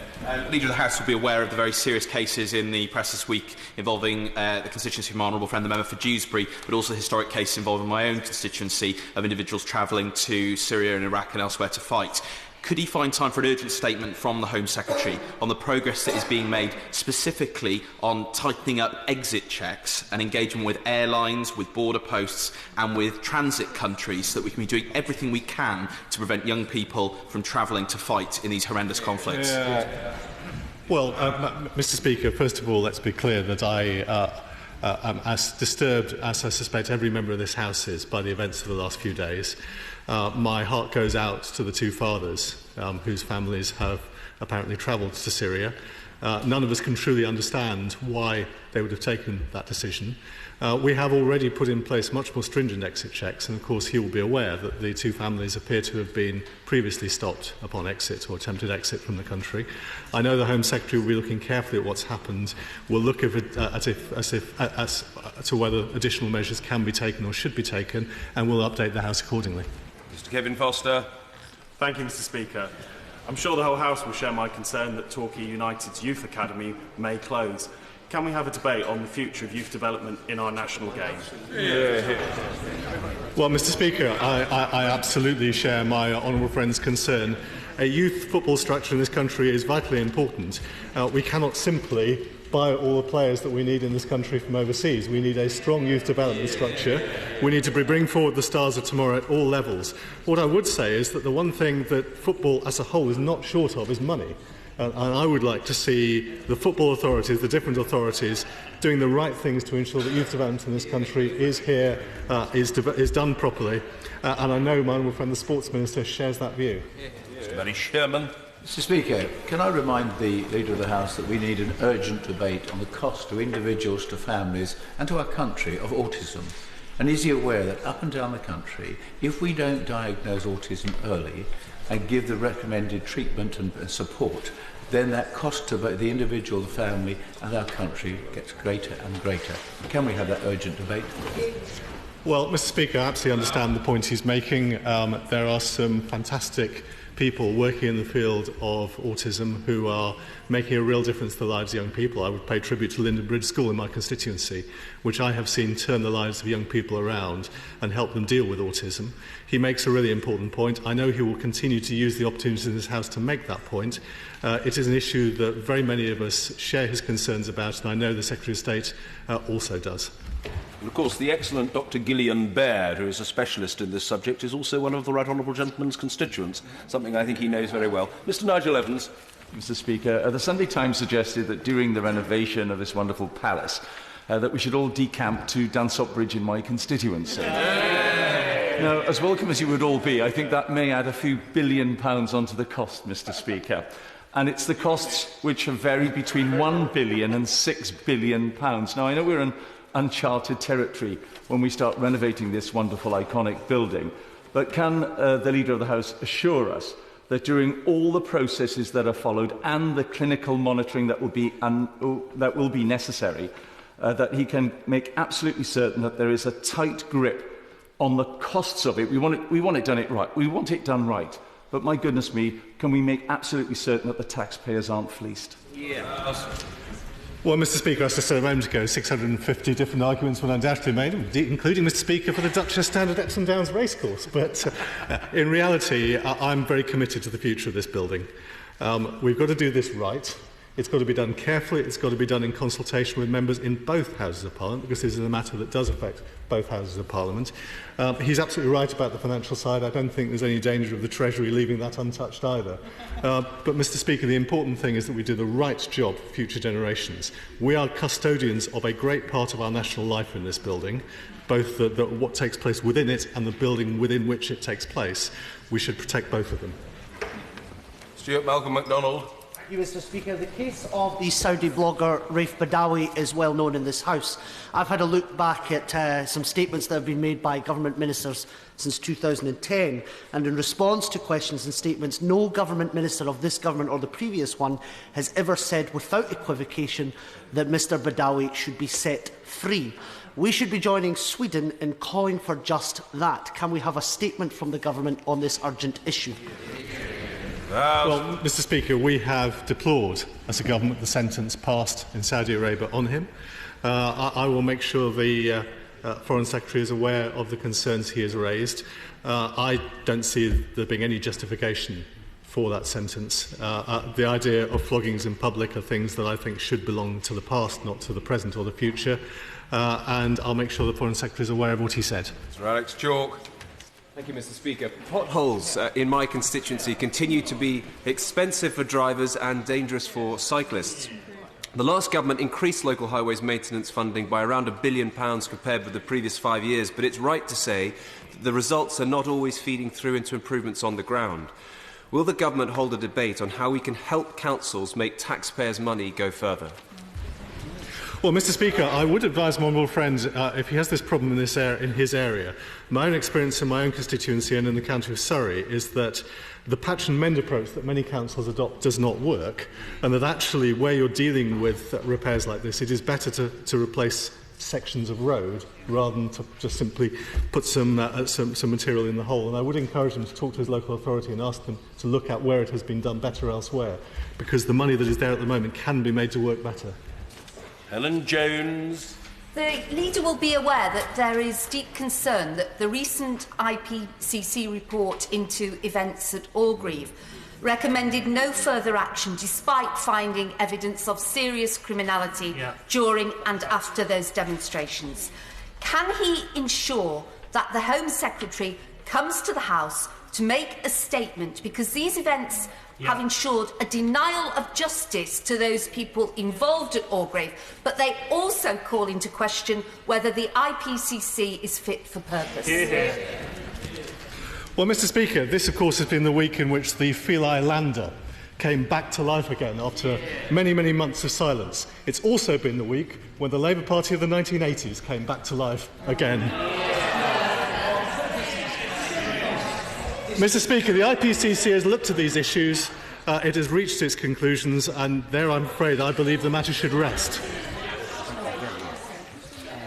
S23: Leader of the House will be aware of the very serious cases in the press this week involving the constituency of my honourable friend, the member for Dewsbury, but also historic cases involving my own constituency of individuals travelling to Syria and Iraq and elsewhere to fight. Could he find time for an urgent statement from the Home Secretary on the progress that is being made specifically on tightening up exit checks and engagement with airlines, with border posts and with transit countries so that we can be doing everything we can to prevent young people from travelling to fight in these horrendous conflicts?
S3: Well, Mr Speaker, first of all, let's be clear that I am as disturbed as I suspect every member of this House is by the events of the last few days. My heart goes out to the two fathers whose families have apparently travelled to Syria. None of us can truly understand why they would have taken that decision. We have already put in place much more stringent exit checks, and of course he will be aware that the two families appear to have been previously stopped upon exit or attempted exit from the country. I know the Home Secretary will be looking carefully at what's happened. We'll look as to whether additional measures can be taken or should be taken, and we'll update the House accordingly.
S16: Mr Kevin Foster.
S24: Thank you, Mr Speaker. I'm sure the whole House will share my concern that Torquay United's Youth Academy may close. Can we have a debate on the future of youth development in our national game?
S3: Well, Mr Speaker, I absolutely share my honourable friend's concern. A youth football structure in this country is vitally important. We cannot simply buy all the players that we need in this country from overseas. We need a strong youth development structure. We need to bring forward the stars of tomorrow at all levels. What I would say is that the one thing that football as a whole is not short of is money. And I would like to see the football authorities, the different authorities, doing the right things to ensure that youth development in this country is done properly. And I know my honourable friend, the Sports Minister, shares that view.
S16: Mr Barry Sherman.
S25: Mr Speaker, can I remind the Leader of the House that we need an urgent debate on the cost to individuals, to families and to our country of autism? And is he aware that up and down the country, if we don't diagnose autism early and give the recommended treatment and support, then that cost to the individual, the family and our country gets greater and greater? Can we have that urgent debate?
S3: Well, Mr Speaker, I absolutely understand the point he's making. There are some fantastic people working in the field of autism who are making a real difference to the lives of young people. I would pay tribute to Linden Bridge School in my constituency, which I have seen turn the lives of young people around and help them deal with autism. He makes a really important point. I know he will continue to use the opportunities in this House to make that point. It is an issue that very many of us share his concerns about, and I know the Secretary of State also does.
S16: And of course, the excellent Dr. Gillian Baird, who is a specialist in this subject, is also one of the Right Honourable Gentleman's constituents, something I think he knows very well. Mr. Nigel Evans.
S5: Mr. Speaker, the Sunday Times suggested that during the renovation of this wonderful palace, that we should all decamp to Dansop Bridge in my constituency. Now, as welcome as you would all be, I think that may add a few £billion onto the cost, Mr. Speaker. And it's the costs which have varied between £1 billion and £6 billion. Now, I know we're in uncharted territory when we start renovating this wonderful, iconic building, but can the Leader of the House assure us that during all the processes that are followed and the clinical monitoring that will be necessary, that he can make absolutely certain that there is a tight grip on the costs of it? We want it done right. We want it done right. But my goodness me, can we make absolutely certain that the taxpayers aren't fleeced?
S3: Well, Mr. Speaker, as I said a moment ago, 650 different arguments were undoubtedly made, including, Mr. Speaker, for the Duchess Standard Epsom Downs racecourse. But in reality, I'm very committed to the future of this building. We've got to do this right. It's got to be done carefully. It's got to be done in consultation with members in both Houses of Parliament, because this is a matter that does affect both Houses of Parliament. He's absolutely right about the financial side. I don't think there's any danger of the Treasury leaving that untouched either. But, Mr. Speaker, the important thing is that we do the right job for future generations. We are custodians of a great part of our national life in this building, both what takes place within it and the building within which it takes place. We should protect both of them.
S16: Stuart Malcolm MacDonald.
S6: Thank you, Mr. Speaker. The case of the Saudi blogger Raif Badawi is well known in this House. I've had a look back at some statements that have been made by government ministers since 2010, and in response to questions and statements, no government minister of this government or the previous one has ever said without equivocation that Mr Badawi should be set free. We should be joining Sweden in calling for just that. Can we have a statement from the government on this urgent issue?
S3: Well, Mr. Speaker, we have deplored as a government the sentence passed in Saudi Arabia on him. I will make sure the Foreign Secretary is aware of the concerns he has raised. I don't see there being any justification for that sentence. The idea of floggings in public are things that I think should belong to the past, not to the present or the future. And I'll make sure the Foreign Secretary is aware of what he said.
S16: Sir Alex Chalk.
S7: Thank you, Mr. Speaker. Potholes in my constituency continue to be expensive for drivers and dangerous for cyclists. The last government increased local highways maintenance funding by around £1 billion compared with the previous 5 years, but it's right to say that the results are not always feeding through into improvements on the ground. Will the government hold a debate on how we can help councils make taxpayers' money go further?
S3: Well, Mr. Speaker, I would advise my honourable friend, if he has this problem in his area, my own experience in my own constituency and in the county of Surrey is that the patch and mend approach that many councils adopt does not work, and that actually where you're dealing with repairs like this, it is better to replace sections of road rather than to just simply put some material in the hole. And I would encourage him to talk to his local authority and ask them to look at where it has been done better elsewhere, because the money that is there at the moment can be made to work better.
S16: Helen Jones.
S8: The Leader will be aware that there is deep concern that the recent IPCC report into events at Orgreave recommended no further action despite finding evidence of serious criminality during and after those demonstrations. Can he ensure that the Home Secretary comes to the House to make a statement, because these events have ensured a denial of justice to those people involved at Orgreave, but they also call into question whether the IPCC is fit for purpose?
S3: Well, Mr. Speaker, this of course has been the week in which the Philae Lander came back to life again after many, many months of silence. It's also been the week when the Labour Party of the 1980s came back to life again. Mr. Speaker, the IPCC has looked at these issues, it has reached its conclusions, and there, I'm afraid, I believe the matter should rest.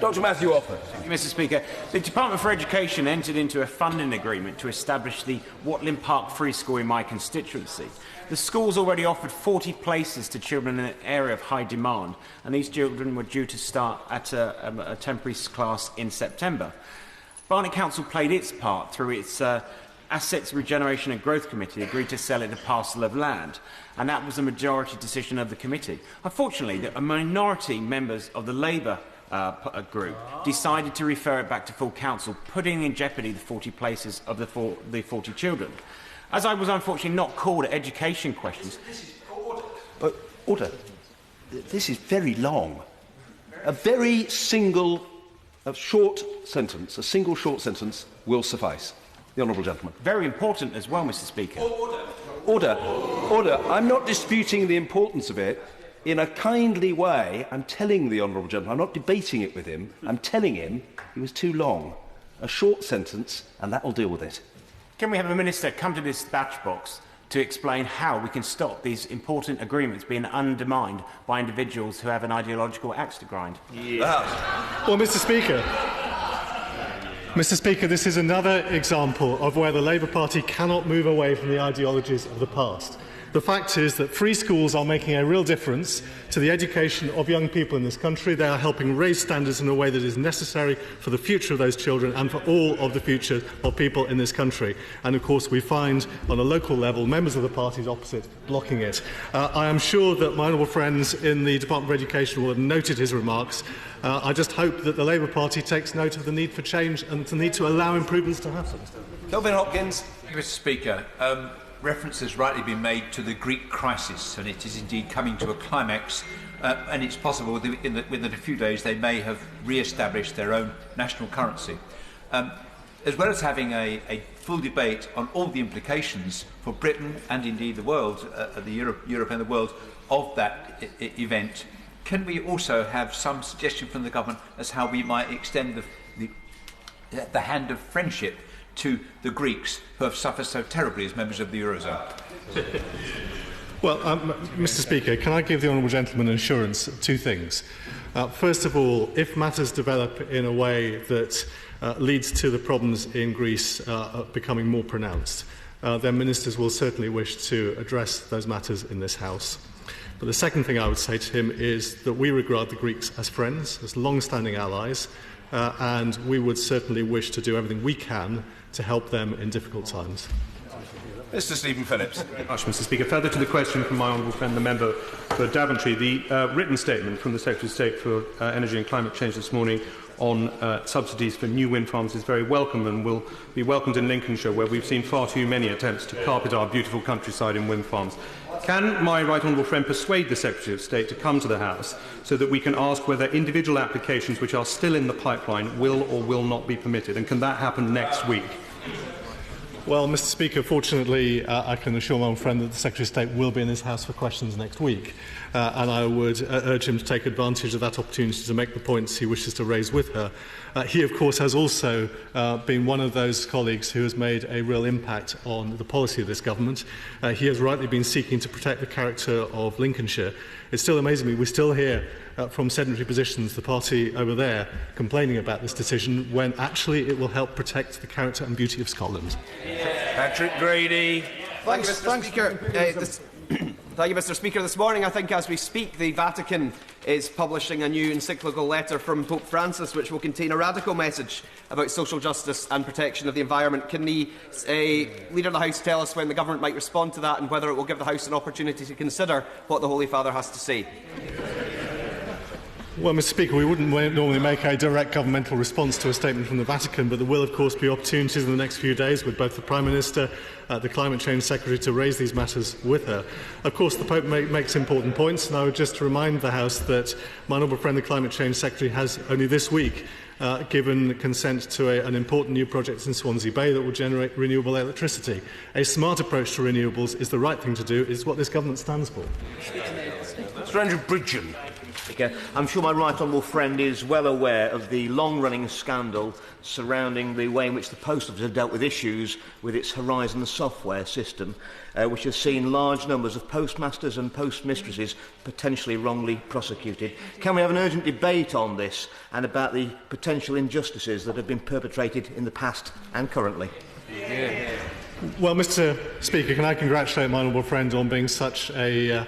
S16: Dr Matthew Offord.
S9: Thank you, Mr Speaker. The Department for Education entered into a funding agreement to establish the Watling Park Free School in my constituency. The school's already offered 40 places to children in an area of high demand, and these children were due to start at a temporary class in September. Barnet Council played its part through its Assets Regeneration and Growth Committee, agreed to sell it a parcel of land, and that was a majority decision of the committee. Unfortunately, a minority members of the Labour group decided to refer it back to full council, putting in jeopardy the 40 places of the 40 children. As I was unfortunately not called at education questions...
S16: Order. This is very long. A very single, short sentence, a single short sentence will suffice. The Honourable Gentleman.
S9: Very important as well, Mr Speaker.
S16: Order. I'm not disputing the importance of it. In a kindly way, I'm telling the Honourable Gentleman, I'm not debating it with him, I'm telling him he was too long. A short sentence, and that will deal with it.
S9: Can we have a Minister come to this batch box to explain how we can stop these important agreements being undermined by individuals who have an ideological axe to grind?
S3: Well, Mr Speaker, this is another example of where the Labour Party cannot move away from the ideologies of the past. The fact is that free schools are making a real difference to the education of young people in this country. They are helping raise standards in a way that is necessary for the future of those children and for all of the future of people in this country. And of course we find on a local level members of the parties opposite blocking it. I am sure that my honourable friends in the Department of Education will have noted his remarks. I just hope that the Labour Party takes note of the need for change and the need to allow improvements to happen.
S16: Kelvin Hopkins.
S10: Thank you, Mr Speaker. Reference has rightly been made to the Greek crisis, and it is indeed coming to a climax, and it's possible within a few days they may have re-established their own national currency. As well as having a full debate on all the implications for Britain and indeed the world, Europe and the world, of that event, can we also have some suggestion from the government as how we might extend the hand of friendship to the Greeks who have suffered so terribly as members of the Eurozone?
S3: Well, Mr Speaker, can I give the Honourable Gentleman assurance of two things? First of all, if matters develop in a way that leads to the problems in Greece becoming more pronounced, then ministers will certainly wish to address those matters in this House. But the second thing I would say to him is that we regard the Greeks as friends, as long-standing allies, and we would certainly wish to do everything we can to help them in difficult times.
S16: Mr Stephen Phillips.
S11: Much, Mr Speaker. Further to the question from my honourable friend, the member for Daventry, the written statement from the Secretary of State for Energy and Climate Change this morning on subsidies for new wind farms is very welcome and will be welcomed in Lincolnshire, where we've seen far too many attempts to carpet our beautiful countryside in wind farms. Can my right honourable friend persuade the Secretary of State to come to the House so that we can ask whether individual applications which are still in the pipeline will or will not be permitted, and can that happen next week?
S3: Well, Mr Speaker, fortunately, I can assure my friend that the Secretary of State will be in this House for questions next week, and I would urge him to take advantage of that opportunity to make the points he wishes to raise with her. He, of course, has also been one of those colleagues who has made a real impact on the policy of this government. He has rightly been seeking to protect the character of Lincolnshire. It still amazes me, we still hear from sedentary positions, the party over there, complaining about this decision, when actually it will help protect the character and beauty of Scotland.
S16: Patrick Grady.
S12: Thanks, Speaker. Thank you, Mr Speaker. This morning, I think as we speak, the Vatican is publishing a new encyclical letter from Pope Francis, which will contain a radical message about social justice and protection of the environment. Can the Leader of the House tell us when the Government might respond to that and whether it will give the House an opportunity to consider what the Holy Father has to say?
S3: Well, Mr Speaker, we wouldn't normally make a direct governmental response to a statement from the Vatican, but there will, of course, be opportunities in the next few days with both the Prime Minister, the Climate Change Secretary, to raise these matters with her. Of course, the Pope makes important points, and I would just remind the House that my honourable friend, the Climate Change Secretary, has only this week given consent to an important new project in Swansea Bay that will generate renewable electricity. A smart approach to renewables is the right thing to do, is what this government stands for.
S16: Mr Andrew Bridgen.
S1: Speaker. I'm sure my right honourable friend is well aware of the long-running scandal surrounding the way in which the Post Office have dealt with issues with its Horizon software system, which has seen large numbers of postmasters and postmistresses potentially wrongly prosecuted. Can we have an urgent debate on this and about the potential injustices that have been perpetrated in the past and currently?
S3: Yeah. Well, Mr. Speaker, can I congratulate my honourable friend on being such a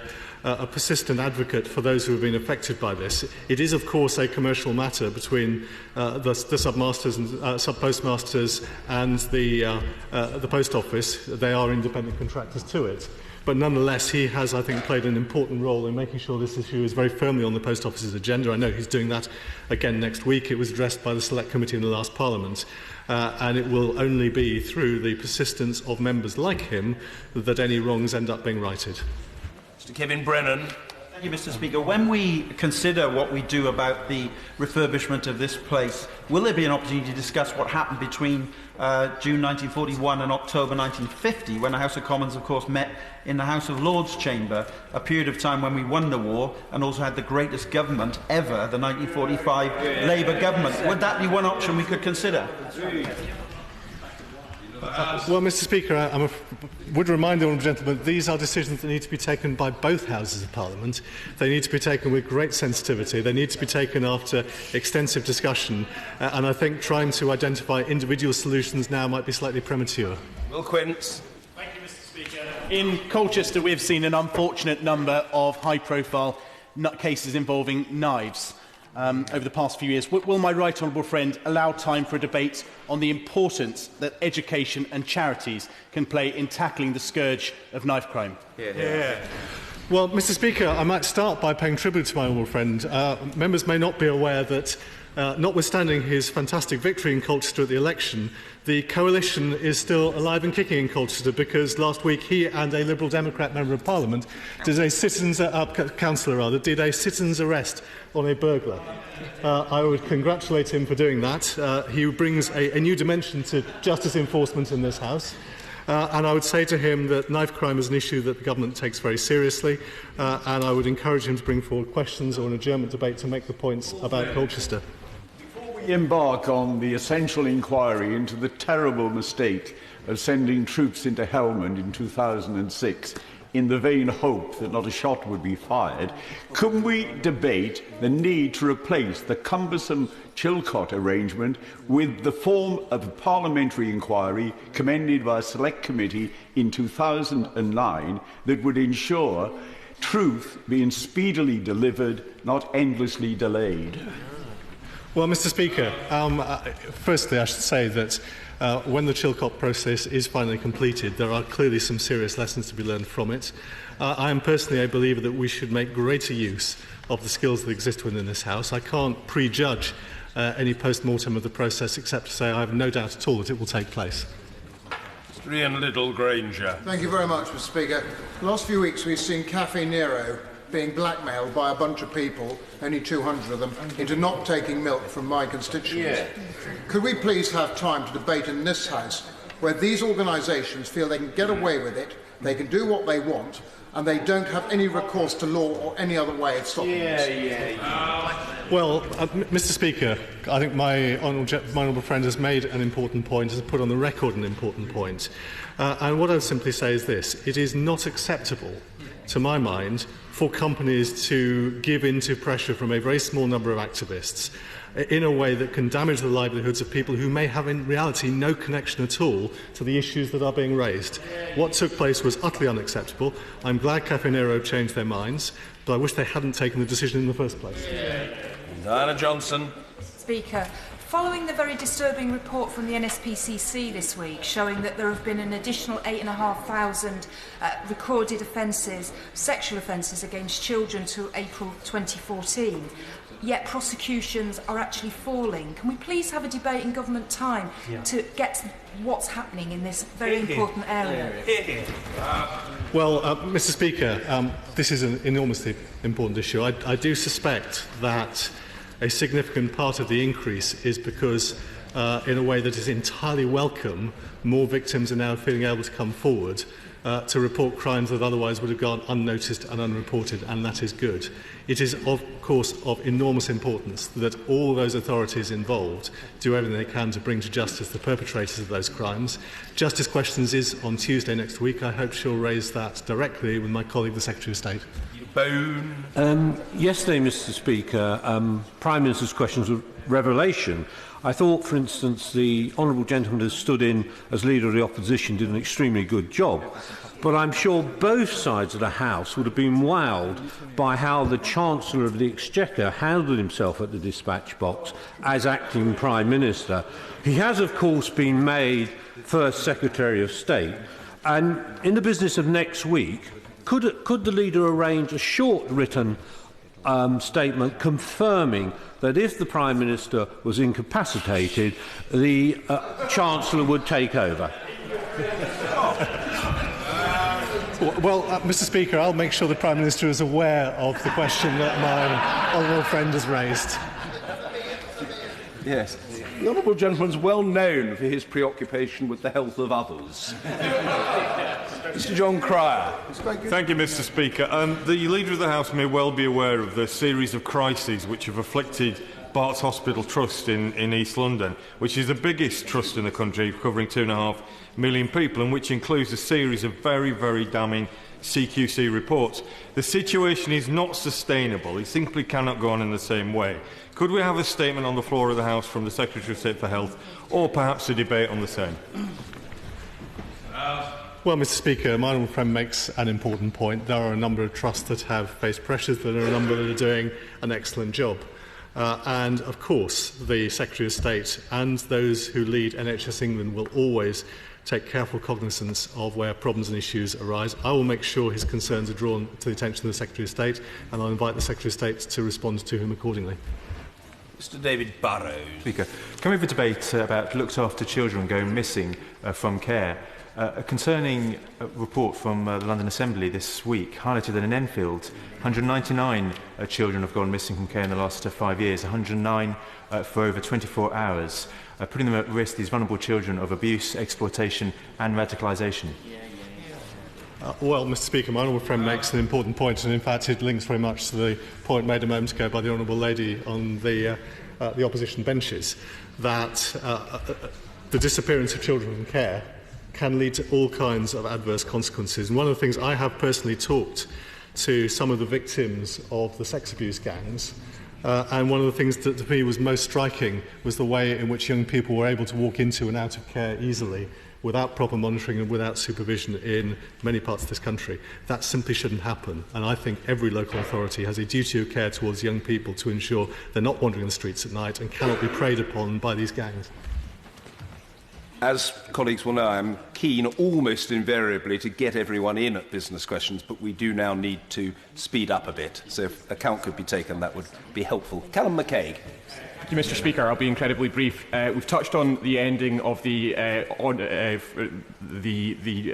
S3: persistent advocate for those who have been affected by this. It is, of course, a commercial matter between the submasters and sub-postmasters and the Post Office. They are independent contractors to it. But nonetheless, he has, I think, played an important role in making sure this issue is very firmly on the Post Office's agenda. I know he's doing that again next week. It was addressed by the Select Committee in the last Parliament. And it will only be through the persistence of members like him that any wrongs end up being righted.
S16: Mr. Kevin Brennan.
S13: Thank you, Mr. Speaker. When we consider what we do about the refurbishment of this place, will there be an opportunity to discuss what happened between June 1941 and October 1950, when the House of Commons, of course, met in the House of Lords chamber, a period of time when we won the war and also had the greatest government ever, the 1945 Labour government? Would that be one option we could consider?
S3: Well, Mr. Speaker, I would remind the honourable gentleman that these are decisions that need to be taken by both Houses of Parliament. They need to be taken with great sensitivity. They need to be taken after extensive discussion. And I think trying to identify individual solutions now might be slightly premature.
S16: Will Quince.
S14: Thank you, Mr. Speaker. In Colchester, we've seen an unfortunate number of high-profile cases involving knives. Over the past few years. Will my right honourable friend allow time for a debate on the importance that education and charities can play in tackling the scourge of knife crime?
S3: Well, Mr. Speaker, I might start by paying tribute to my honourable friend. Members may not be aware that, notwithstanding his fantastic victory in Colchester at the election, the coalition is still alive and kicking in Colchester, because last week he and a Liberal Democrat member of Parliament did a citizens' arrest on a burglar. I would congratulate him for doing that. He brings a new dimension to justice enforcement in this House. And I would say to him that knife crime is an issue that the government takes very seriously, and I would encourage him to bring forward questions or an adjournment debate to make the points about Colchester.
S25: Before we embark on the essential inquiry into the terrible mistake of sending troops into Helmand in 2006, in the vain hope that not a shot would be fired, can we debate the need to replace the cumbersome Chilcot arrangement with the form of a parliamentary inquiry commended by a select committee in 2009 that would ensure truth being speedily delivered, not endlessly delayed?
S3: Well, Mr. Speaker, firstly I should say that when the Chilcot process is finally completed, there are clearly some serious lessons to be learned from it. I am personally a believer that we should make greater use of the skills that exist within this House. I can't prejudge any post-mortem of the process, except to say I have no doubt at all that it will take place.
S16: Mr. Ian Liddell-Granger.
S15: Thank you very much, Mr. Speaker. The last few weeks we've seen Cafe Nero being blackmailed by a bunch of people, only 200 of them, into not taking milk from my constituents. Could we please have time to debate in this House where these organisations feel they can get away with it, they can do what they want, and they don't have any recourse to law or any other way of stopping this?
S3: Well, Mr. Speaker, I think my honourable friend has made an important point, has put on the record an important point. And what I would simply say is this: it is not acceptable, to my mind, for companies to give in to pressure from a very small number of activists in a way that can damage the livelihoods of people who may have in reality no connection at all to the issues that are being raised. What took place was utterly unacceptable. I'm glad Cafe Nero changed their minds, but I wish they hadn't taken the decision in the first place.
S16: Diana Johnson.
S19: Speaker, following the very disturbing report from the NSPCC this week showing that there have been an additional 8,500 recorded offences, sexual offences against children to April 2014, yet prosecutions are actually falling. Can we please have a debate in government time to get to what's happening in this very important area?
S3: Well, Mr. Speaker, this is an enormously important issue. I do suspect that a significant part of the increase is because, in a way that is entirely welcome, more victims are now feeling able to come forward to report crimes that otherwise would have gone unnoticed and unreported, and that is good. It is, of course, of enormous importance that all those authorities involved do everything they can to bring to justice the perpetrators of those crimes. Justice Questions is on Tuesday next week. I hope she'll raise that directly with my colleague, the Secretary of State.
S17: Yesterday, Mr. Speaker, Prime Minister's questions were revelation. I thought, for instance, the honourable gentleman who stood in as Leader of the Opposition did an extremely good job. But I'm sure both sides of the House would have been wowed by how the Chancellor of the Exchequer handled himself at the dispatch box as acting Prime Minister. He has, of course, been made First Secretary of State. And in the business of next week, could the Leader arrange a short written statement confirming that if the Prime Minister was incapacitated, the Chancellor would take over?
S3: Well, Mr. Speaker, I'll make sure the Prime Minister is aware of the question that my honourable friend has raised.
S16: Yes. The honourable gentleman's well known for his preoccupation with the health of others. Mr. John Cryer.
S18: Thank you, Mr. Speaker. The Leader of the House may well be aware of the series of crises which have afflicted Barts Hospital Trust in East London, which is the biggest trust in the country, covering 2.5 million people, and which includes a series of very, very damning CQC reports. The situation is not sustainable. It simply cannot go on in the same way. Could we have a statement on the floor of the House from the Secretary of State for Health, or perhaps a debate on the same?
S3: Well, Mr. Speaker, my honourable friend makes an important point. There are a number of trusts that have faced pressures, there are a number that are doing an excellent job. And, of course, the Secretary of State and those who lead NHS England will always take careful cognizance of where problems and issues arise. I will make sure his concerns are drawn to the attention of the Secretary of State, and I'll invite the Secretary of State to respond to him accordingly.
S16: Mr. David Burrows.
S24: Speaker, can we have a debate about looked after children going missing from care? A concerning report from the London Assembly this week highlighted that in Enfield, 199 children have gone missing from care in the last 5 years, 109 for over 24 hours, putting them at risk, these vulnerable children, of abuse, exploitation and radicalisation.
S3: Well, Mr. Speaker, my honourable friend makes an important point, and in fact it links very much to the point made a moment ago by the honourable lady on the opposition benches, that the disappearance of children from care can lead to all kinds of adverse consequences. And one of the things, I have personally talked to some of the victims of the sex abuse gangs, and one of the things that to me was most striking was the way in which young people were able to walk into and out of care easily without proper monitoring and without supervision in many parts of this country. That simply shouldn't happen, and I think every local authority has a duty of care towards young people to ensure they're not wandering the streets at night and cannot be preyed upon by these gangs.
S16: As colleagues will know, I'm keen almost invariably to get everyone in at business questions, but we do now need to speed up a bit. So if account could be taken, that would be helpful. Callum McCaig.
S20: Thank you, Mr. Speaker. I'll be incredibly brief. We've touched on the ending of the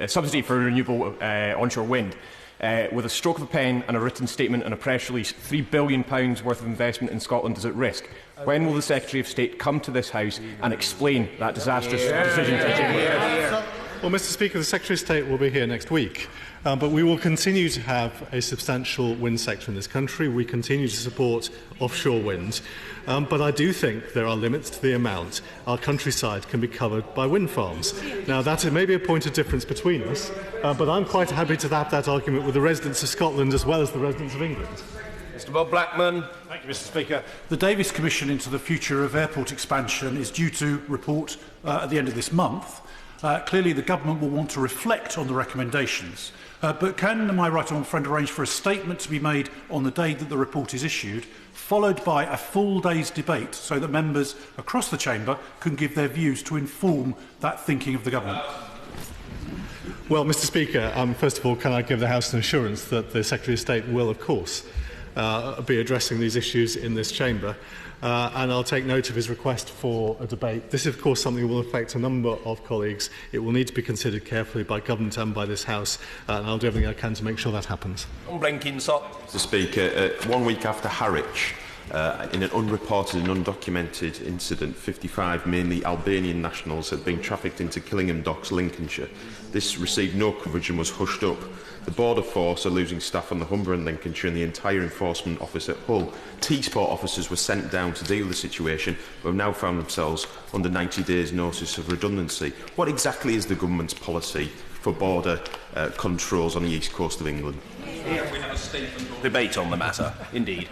S20: subsidy for renewable onshore wind. With a stroke of a pen and a written statement and a press release, £3 billion worth of investment in Scotland is at risk. When will the Secretary of State come to this House and explain that disastrous decision to Gerald?
S3: Well, Mr. Speaker, the Secretary of State will be here next week, but we will continue to have a substantial wind sector in this country. We continue to support offshore wind, but I do think there are limits to the amount our countryside can be covered by wind farms. Now, that may be a point of difference between us, but I'm quite happy to have that argument with the residents of Scotland as well as the residents of England.
S16: Mr. Bob Blackman.
S21: Thank you, Mr. Speaker. The Davis Commission into the future of airport expansion is due to report at the end of this month. Clearly, the government will want to reflect on the recommendations. But can my right honourable friend arrange for a statement to be made on the day that the report is issued, followed by a full day's debate, so that members across the chamber can give their views to inform that thinking of the government?
S3: Well, Mr. Speaker, first of all, can I give the House an assurance that the Secretary of State will, of course, be addressing these issues in this chamber, and I'll take note of his request for a debate. This is, of course, something that will affect a number of colleagues. It will need to be considered carefully by government and by this House, and I'll do everything I can to make sure that happens.
S16: Blenkinsop.
S24: Mr. Speaker, 1 week after Harwich,
S2: In an unreported and undocumented incident, 55 mainly Albanian nationals had been trafficked into Killingham Docks, Lincolnshire. This received no coverage and was hushed up. The Border Force are losing staff on the Humber and Lincolnshire and the entire enforcement office at Hull. T-Sport officers were sent down to deal with the situation, but have now found themselves under 90 days' notice of redundancy. What exactly is the government's policy for border controls on the east coast of England?
S16: We have a statement debate on the matter, indeed.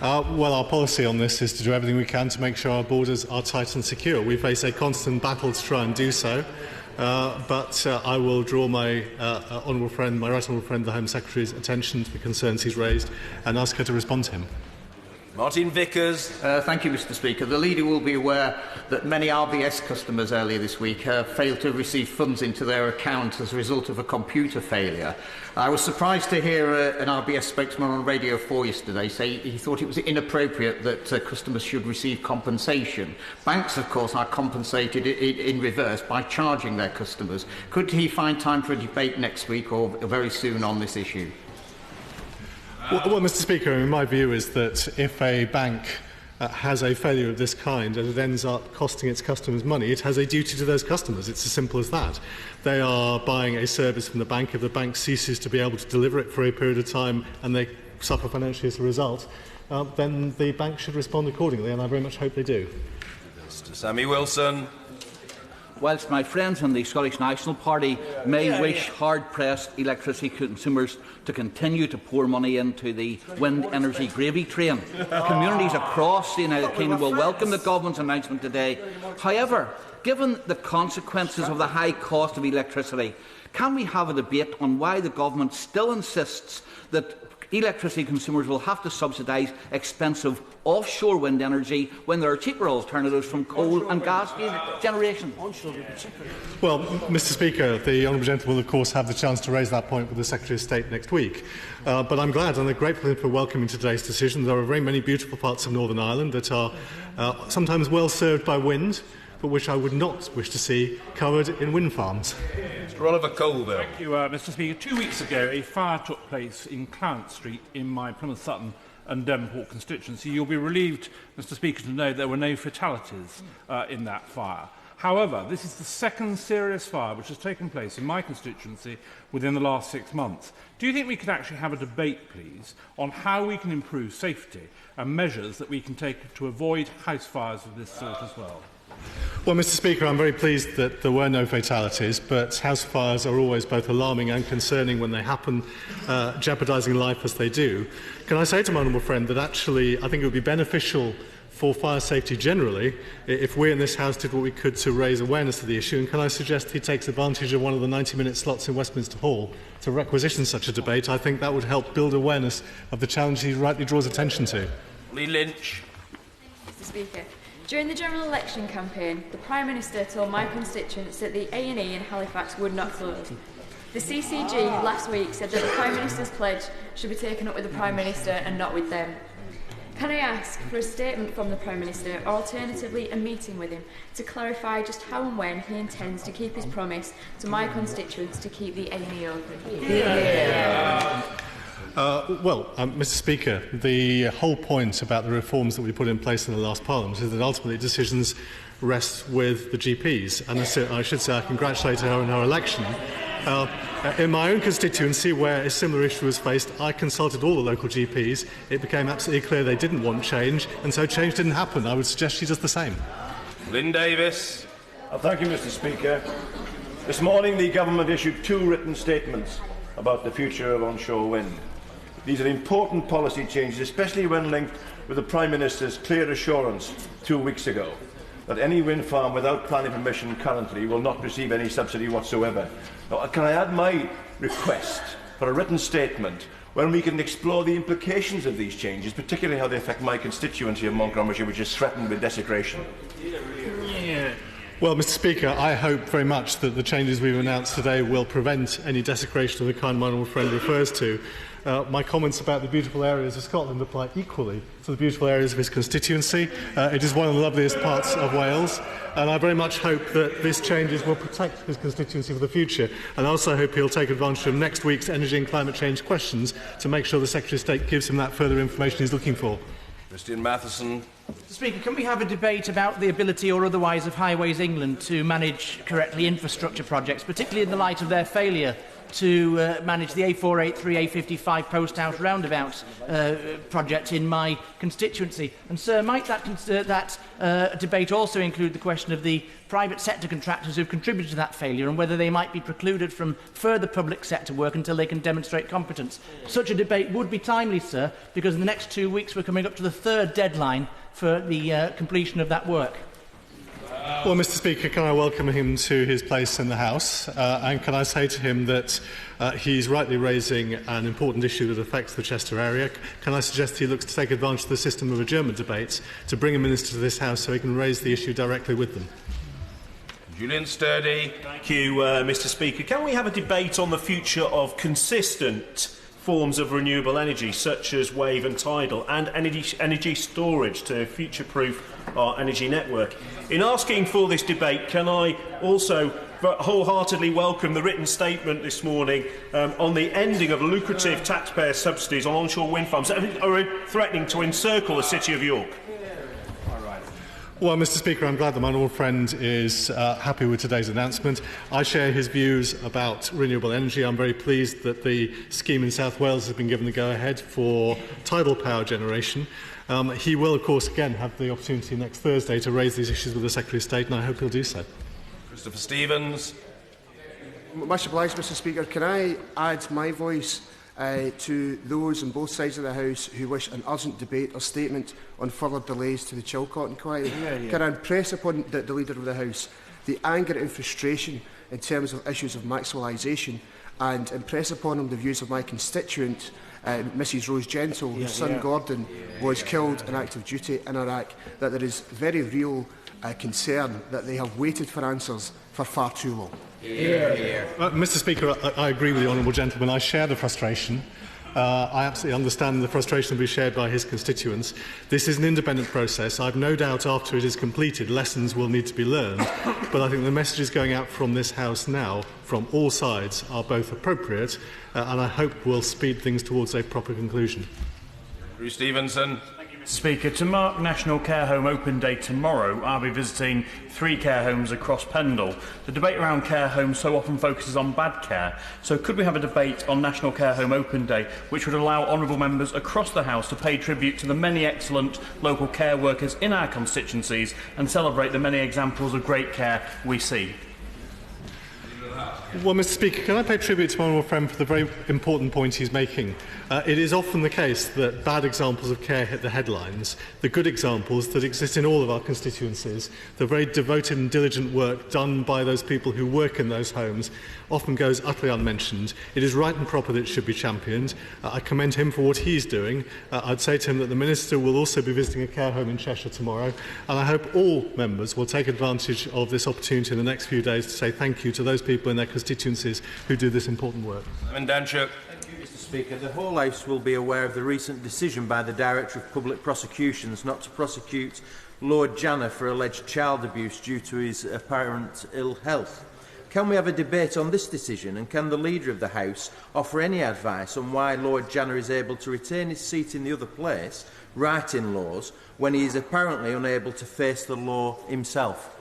S3: Well, our policy on this is to do everything we can to make sure our borders are tight and secure. We face a constant battle to try and do so. But I will draw my honourable friend, my right honourable friend, the Home Secretary's attention to the concerns he's raised and ask her to respond to him.
S16: Martin Vickers.
S4: Thank you, Mr. Speaker. The Leader will be aware that many RBS customers earlier this week failed to receive funds into their account as a result of a computer failure. I was surprised to hear an RBS spokesman on Radio 4 yesterday say he thought it was inappropriate that customers should receive compensation. Banks, of course, are compensated in reverse by charging their customers. Could he find time for a debate next week or very soon on this issue?
S3: Well, Mr. Speaker, my view is that if a bank has a failure of this kind and it ends up costing its customers money, it has a duty to those customers. It's as simple as that. They are buying a service from the bank. If the bank ceases to be able to deliver it for a period of time and they suffer financially as a result, then the bank should respond accordingly, and I very much hope they do.
S16: Mr. Sammy Wilson.
S5: Whilst my friends in the Scottish National Party may wish hard-pressed electricity consumers to continue to pour money into the wind energy gravy train, communities across the United Kingdom will welcome the Government's announcement today. However, given the consequences of the high cost of electricity, can we have a debate on why the Government still insists that electricity consumers will have to subsidise expensive offshore wind energy when there are cheaper alternatives from coal and gas generation?
S3: Well, Mr. Speaker, the honourable gentleman will of course have the chance to raise that point with the Secretary of State next week. But I'm glad and grateful for welcoming today's decision. There are very many beautiful parts of Northern Ireland that are sometimes well served by wind, but which I would not wish to see covered in wind farms.
S16: Mr. Oliver Colville.
S22: Thank you, Mr. Speaker. 2 weeks ago, a fire took place in Clarence Street in my Plymouth Sutton and Devonport constituency. You'll be relieved, Mr. Speaker, to know there were no fatalities in that fire. However, this is the second serious fire which has taken place in my constituency within the last 6 months. Do you think we could actually have a debate, please, on how we can improve safety and measures that we can take to avoid house fires of this sort as well?
S3: Well, Mr. Speaker, I'm very pleased that there were no fatalities, but house fires are always both alarming and concerning when they happen, jeopardising life as they do. Can I say to my honourable friend that actually I think it would be beneficial for fire safety generally if we in this House did what we could to raise awareness of the issue, and can I suggest he takes advantage of one of the 90-minute slots in Westminster Hall to requisition such a debate? I think that would help build awareness of the challenge he rightly draws attention to.
S16: Leigh Lynch.
S23: Mr. Speaker. During the general election campaign, the Prime Minister told my constituents that the A&E in Halifax would not close. The CCG last week said that the Prime Minister's pledge should be taken up with the Prime Minister and not with them. Can I ask for a statement from the Prime Minister, or alternatively a meeting with him, to clarify just how and when he intends to keep his promise to my constituents to keep the A&E open?
S3: Mr. Speaker, the whole point about the reforms that we put in place in the last Parliament is that ultimately decisions rest with the GPs. And I should say I congratulate her on her election. In my own constituency, where a similar issue was faced, I consulted all the local GPs. It became absolutely clear they didn't want change, and so change didn't happen. I would suggest she does the same.
S16: Lynn Davis.
S26: Thank you, Mr. Speaker. This morning, the Government issued 2 written statements about the future of onshore wind. These are important policy changes, especially when linked with the Prime Minister's clear assurance 2 weeks ago that any wind farm without planning permission currently will not receive any subsidy whatsoever. Now, can I add my request for a written statement when we can explore the implications of these changes, particularly how they affect my constituency of Montgomeryshire, which is threatened with desecration?
S3: Well, Mr. Speaker, I hope very much that the changes we've announced today will prevent any desecration of the kind my honourable friend refers to. My comments about the beautiful areas of Scotland apply equally to the beautiful areas of his constituency. It is one of the loveliest parts of Wales, and I very much hope that these changes will protect his constituency for the future. And I also hope he'll take advantage of next week's energy and climate change questions to make sure the Secretary of State gives him that further information he's looking for.
S16: Christian Matheson.
S6: Mr. Speaker, can we have a debate about the ability or otherwise of Highways England to manage correctly infrastructure projects, particularly in the light of their failure to manage the A483, A55 Post House roundabout project in my constituency? And, sir, might that debate also include the question of the private sector contractors who have contributed to that failure and whether they might be precluded from further public sector work until they can demonstrate competence? Such a debate would be timely, sir, because in the next 2 weeks we're coming up to the third deadline for the completion of that work.
S3: Well, Mr. Speaker, can I welcome him to his place in the House? And can I say to him that he's rightly raising an important issue that affects the Chester area? Can I suggest he looks to take advantage of the system of adjournment debates to bring a minister to this House so he can raise the issue directly with them?
S16: Julian Sturdy.
S7: Thank you, Mr. Speaker. Can we have a debate on the future of consistent forms of renewable energy, such as wave and tidal, and energy storage to future-proof our energy network? In asking for this debate, can I also wholeheartedly welcome the written statement this morning on the ending of lucrative taxpayer subsidies on onshore wind farms that are threatening to encircle the City of York?
S3: Well, Mr. Speaker, I'm glad that my honourable friend is happy with today's announcement. I share his views about renewable energy. I'm very pleased that the scheme in South Wales has been given the go-ahead for tidal power generation. He will, of course, again have the opportunity next Thursday to raise these issues with the Secretary of State, and I hope he'll do so.
S16: Christopher Stevens.
S8: Much obliged, Mr. Speaker. Can I add my voice to those on both sides of the House who wish an urgent debate or statement on further delays to the Chilcot inquiry? Can I impress upon the Leader of the House the anger and frustration in terms of issues of maximisation, and impress upon him the views of my constituent, Mrs Rose Gentle, whose son Gorton was killed in active duty in Iraq, that there is very real concern that they have waited for answers for far too long.
S3: Mr. Speaker, I agree with the honourable gentleman. I share the frustration. I absolutely understand the frustration will be shared by his constituents. This is an independent process. I have no doubt after it is completed, lessons will need to be learned. But I think the messages going out from this House now, from all sides, are both appropriate and I hope will speed things towards a proper conclusion.
S16: Bruce Stevenson.
S9: Speaker, to mark National Care Home Open Day tomorrow, I'll be visiting 3 care homes across Pendle. The debate around care homes so often focuses on bad care, so could we have a debate on National Care Home Open Day which would allow honourable members across the House to pay tribute to the many excellent local care workers in our constituencies and celebrate the many examples of great care we see?
S3: Well, Mr. Speaker, can I pay tribute to my honourable friend for the very important point he's making? It is often the case that bad examples of care hit the headlines. The good examples that exist in all of our constituencies, the very devoted and diligent work done by those people who work in those homes, often goes utterly unmentioned. It is right and proper that it should be championed. I commend him for what he's doing. I'd say to him that the Minister will also be visiting a care home in Cheshire tomorrow, and I hope all members will take advantage of this opportunity in the next few days to say thank you to those people in their constituencies who do this important work.
S16: Danchuk.
S10: Mr. Speaker, the whole House will be aware of the recent decision by the Director of Public Prosecutions not to prosecute Lord Janner for alleged child abuse due to his apparent ill health. Can we have a debate on this decision, and can the Leader of the House offer any advice on why Lord Janner is able to retain his seat in the other place, writing laws, when he is apparently unable to face the law himself?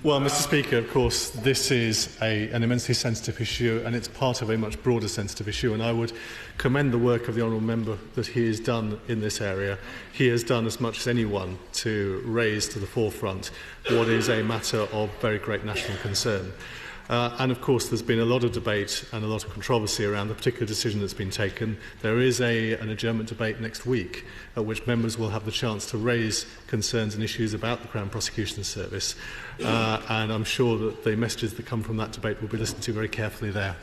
S3: Well, Mr. Speaker, of course, this is an immensely sensitive issue, and it's part of a much broader sensitive issue, and I would commend the work of the honourable member that he has done in this area. He has done as much as anyone to raise to the forefront what is a matter of very great national concern. And of course there's been a lot of debate and a lot of controversy around the particular decision that's been taken. There is an adjournment debate next week at which members will have the chance to raise concerns and issues about the Crown Prosecution Service, and I'm sure that the messages that come from that debate will be listened to very carefully there.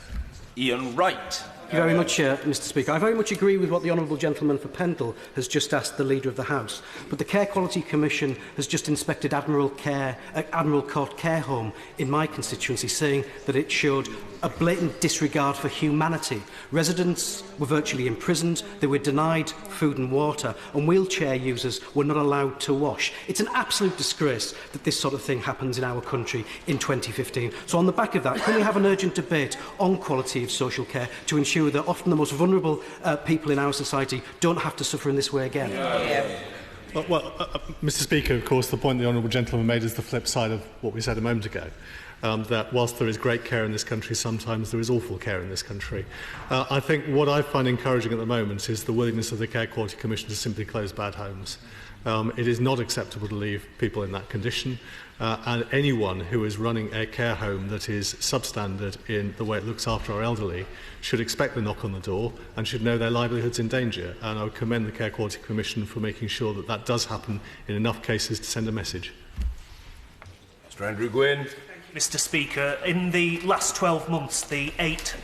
S16: Ian Wright.
S11: Thank you very much, Mr. Speaker. I very much agree with what the honourable gentleman for Pendle has just asked the Leader of the House. But the Care Quality Commission has just inspected Admiral Court Care Home in my constituency, saying that it showed a blatant disregard for humanity. Residents were virtually imprisoned, they were denied food and water, and wheelchair users were not allowed to wash. It's an absolute disgrace that this sort of thing happens in our country in 2015. So on the back of that, can we have an urgent debate on quality of social care to ensure ensure that often the most vulnerable people in our society don't have to suffer in this way again.
S3: Mr. Speaker, of course, the point the honourable gentleman made is the flip side of what we said a moment ago. That whilst there is great care in this country, sometimes there is awful care in this country. I think what I find encouraging at the moment is the willingness of the Care Quality Commission to simply close bad homes. It is not acceptable to leave people in that condition, and anyone who is running a care home that is substandard in the way it looks after our elderly should expect the knock on the door and should know their livelihood's in danger. And I would commend the Care Quality Commission for making sure that that does happen in enough cases to send a message.
S16: Mr. Andrew Gwynn.
S1: Mr. Speaker, in the last 12 months, the 8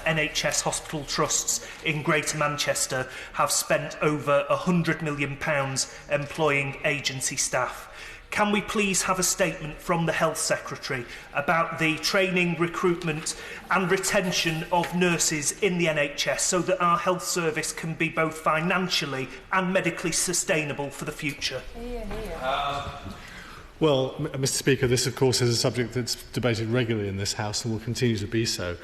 S1: NHS hospital trusts in Greater Manchester have spent over £100 million employing agency staff. Can we please have a statement from the Health Secretary about the training, recruitment and retention of nurses in the NHS so that our health service can be both financially and medically sustainable for the future?
S3: Well, Mr. Speaker, this of course is a subject that's debated regularly in this House and will continue to be so.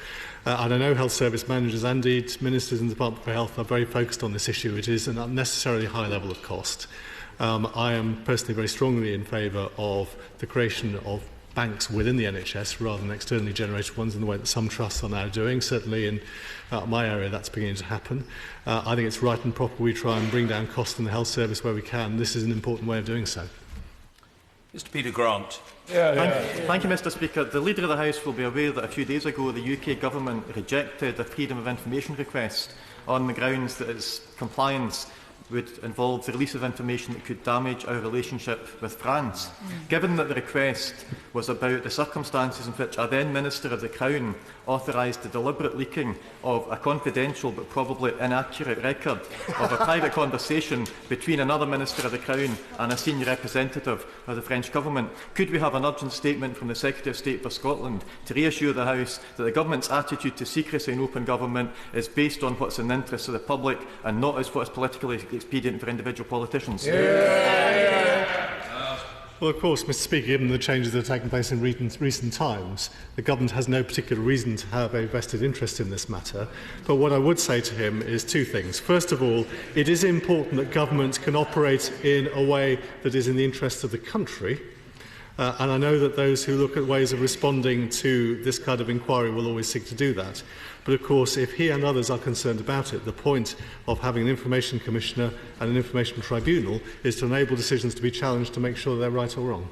S3: And I know health service managers and indeed ministers in the Department for Health are very focused on this issue. It is an unnecessarily high level of cost. I am personally very strongly in favour of the creation of banks within the NHS rather than externally generated ones in the way that some trusts are now doing. Certainly in my area that's beginning to happen. I think it's right and proper we try and bring down costs in the health service where we can. This is an important way of doing so.
S16: Mr. Peter Grant.
S12: Thank you, Mr. Speaker. The Leader of the House will be aware that a few days ago the UK Government rejected a freedom of information request on the grounds that its compliance would involve the release of information that could damage our relationship with France. Given that the request was about the circumstances in which a then Minister of the Crown authorised the deliberate leaking of a confidential but probably inaccurate record of a private conversation between another Minister of the Crown and a senior representative of the French Government, could we have an urgent statement from the Secretary of State for Scotland to reassure the House that the Government's attitude to secrecy in open government is based on what's in the interests of the public and not as what is politically expedient for individual politicians?
S3: Well, of course, Mr. Speaker, given the changes that have taken place in recent times, the Government has no particular reason to have a vested interest in this matter. But what I would say to him is two things. First of all, it is important that government can operate in a way that is in the interest of the country. And I know that those who look at ways of responding to this kind of inquiry will always seek to do that. But of course, if he and others are concerned about it, the point of having an Information Commissioner and an Information Tribunal is to enable decisions to be challenged to make sure they're right or wrong.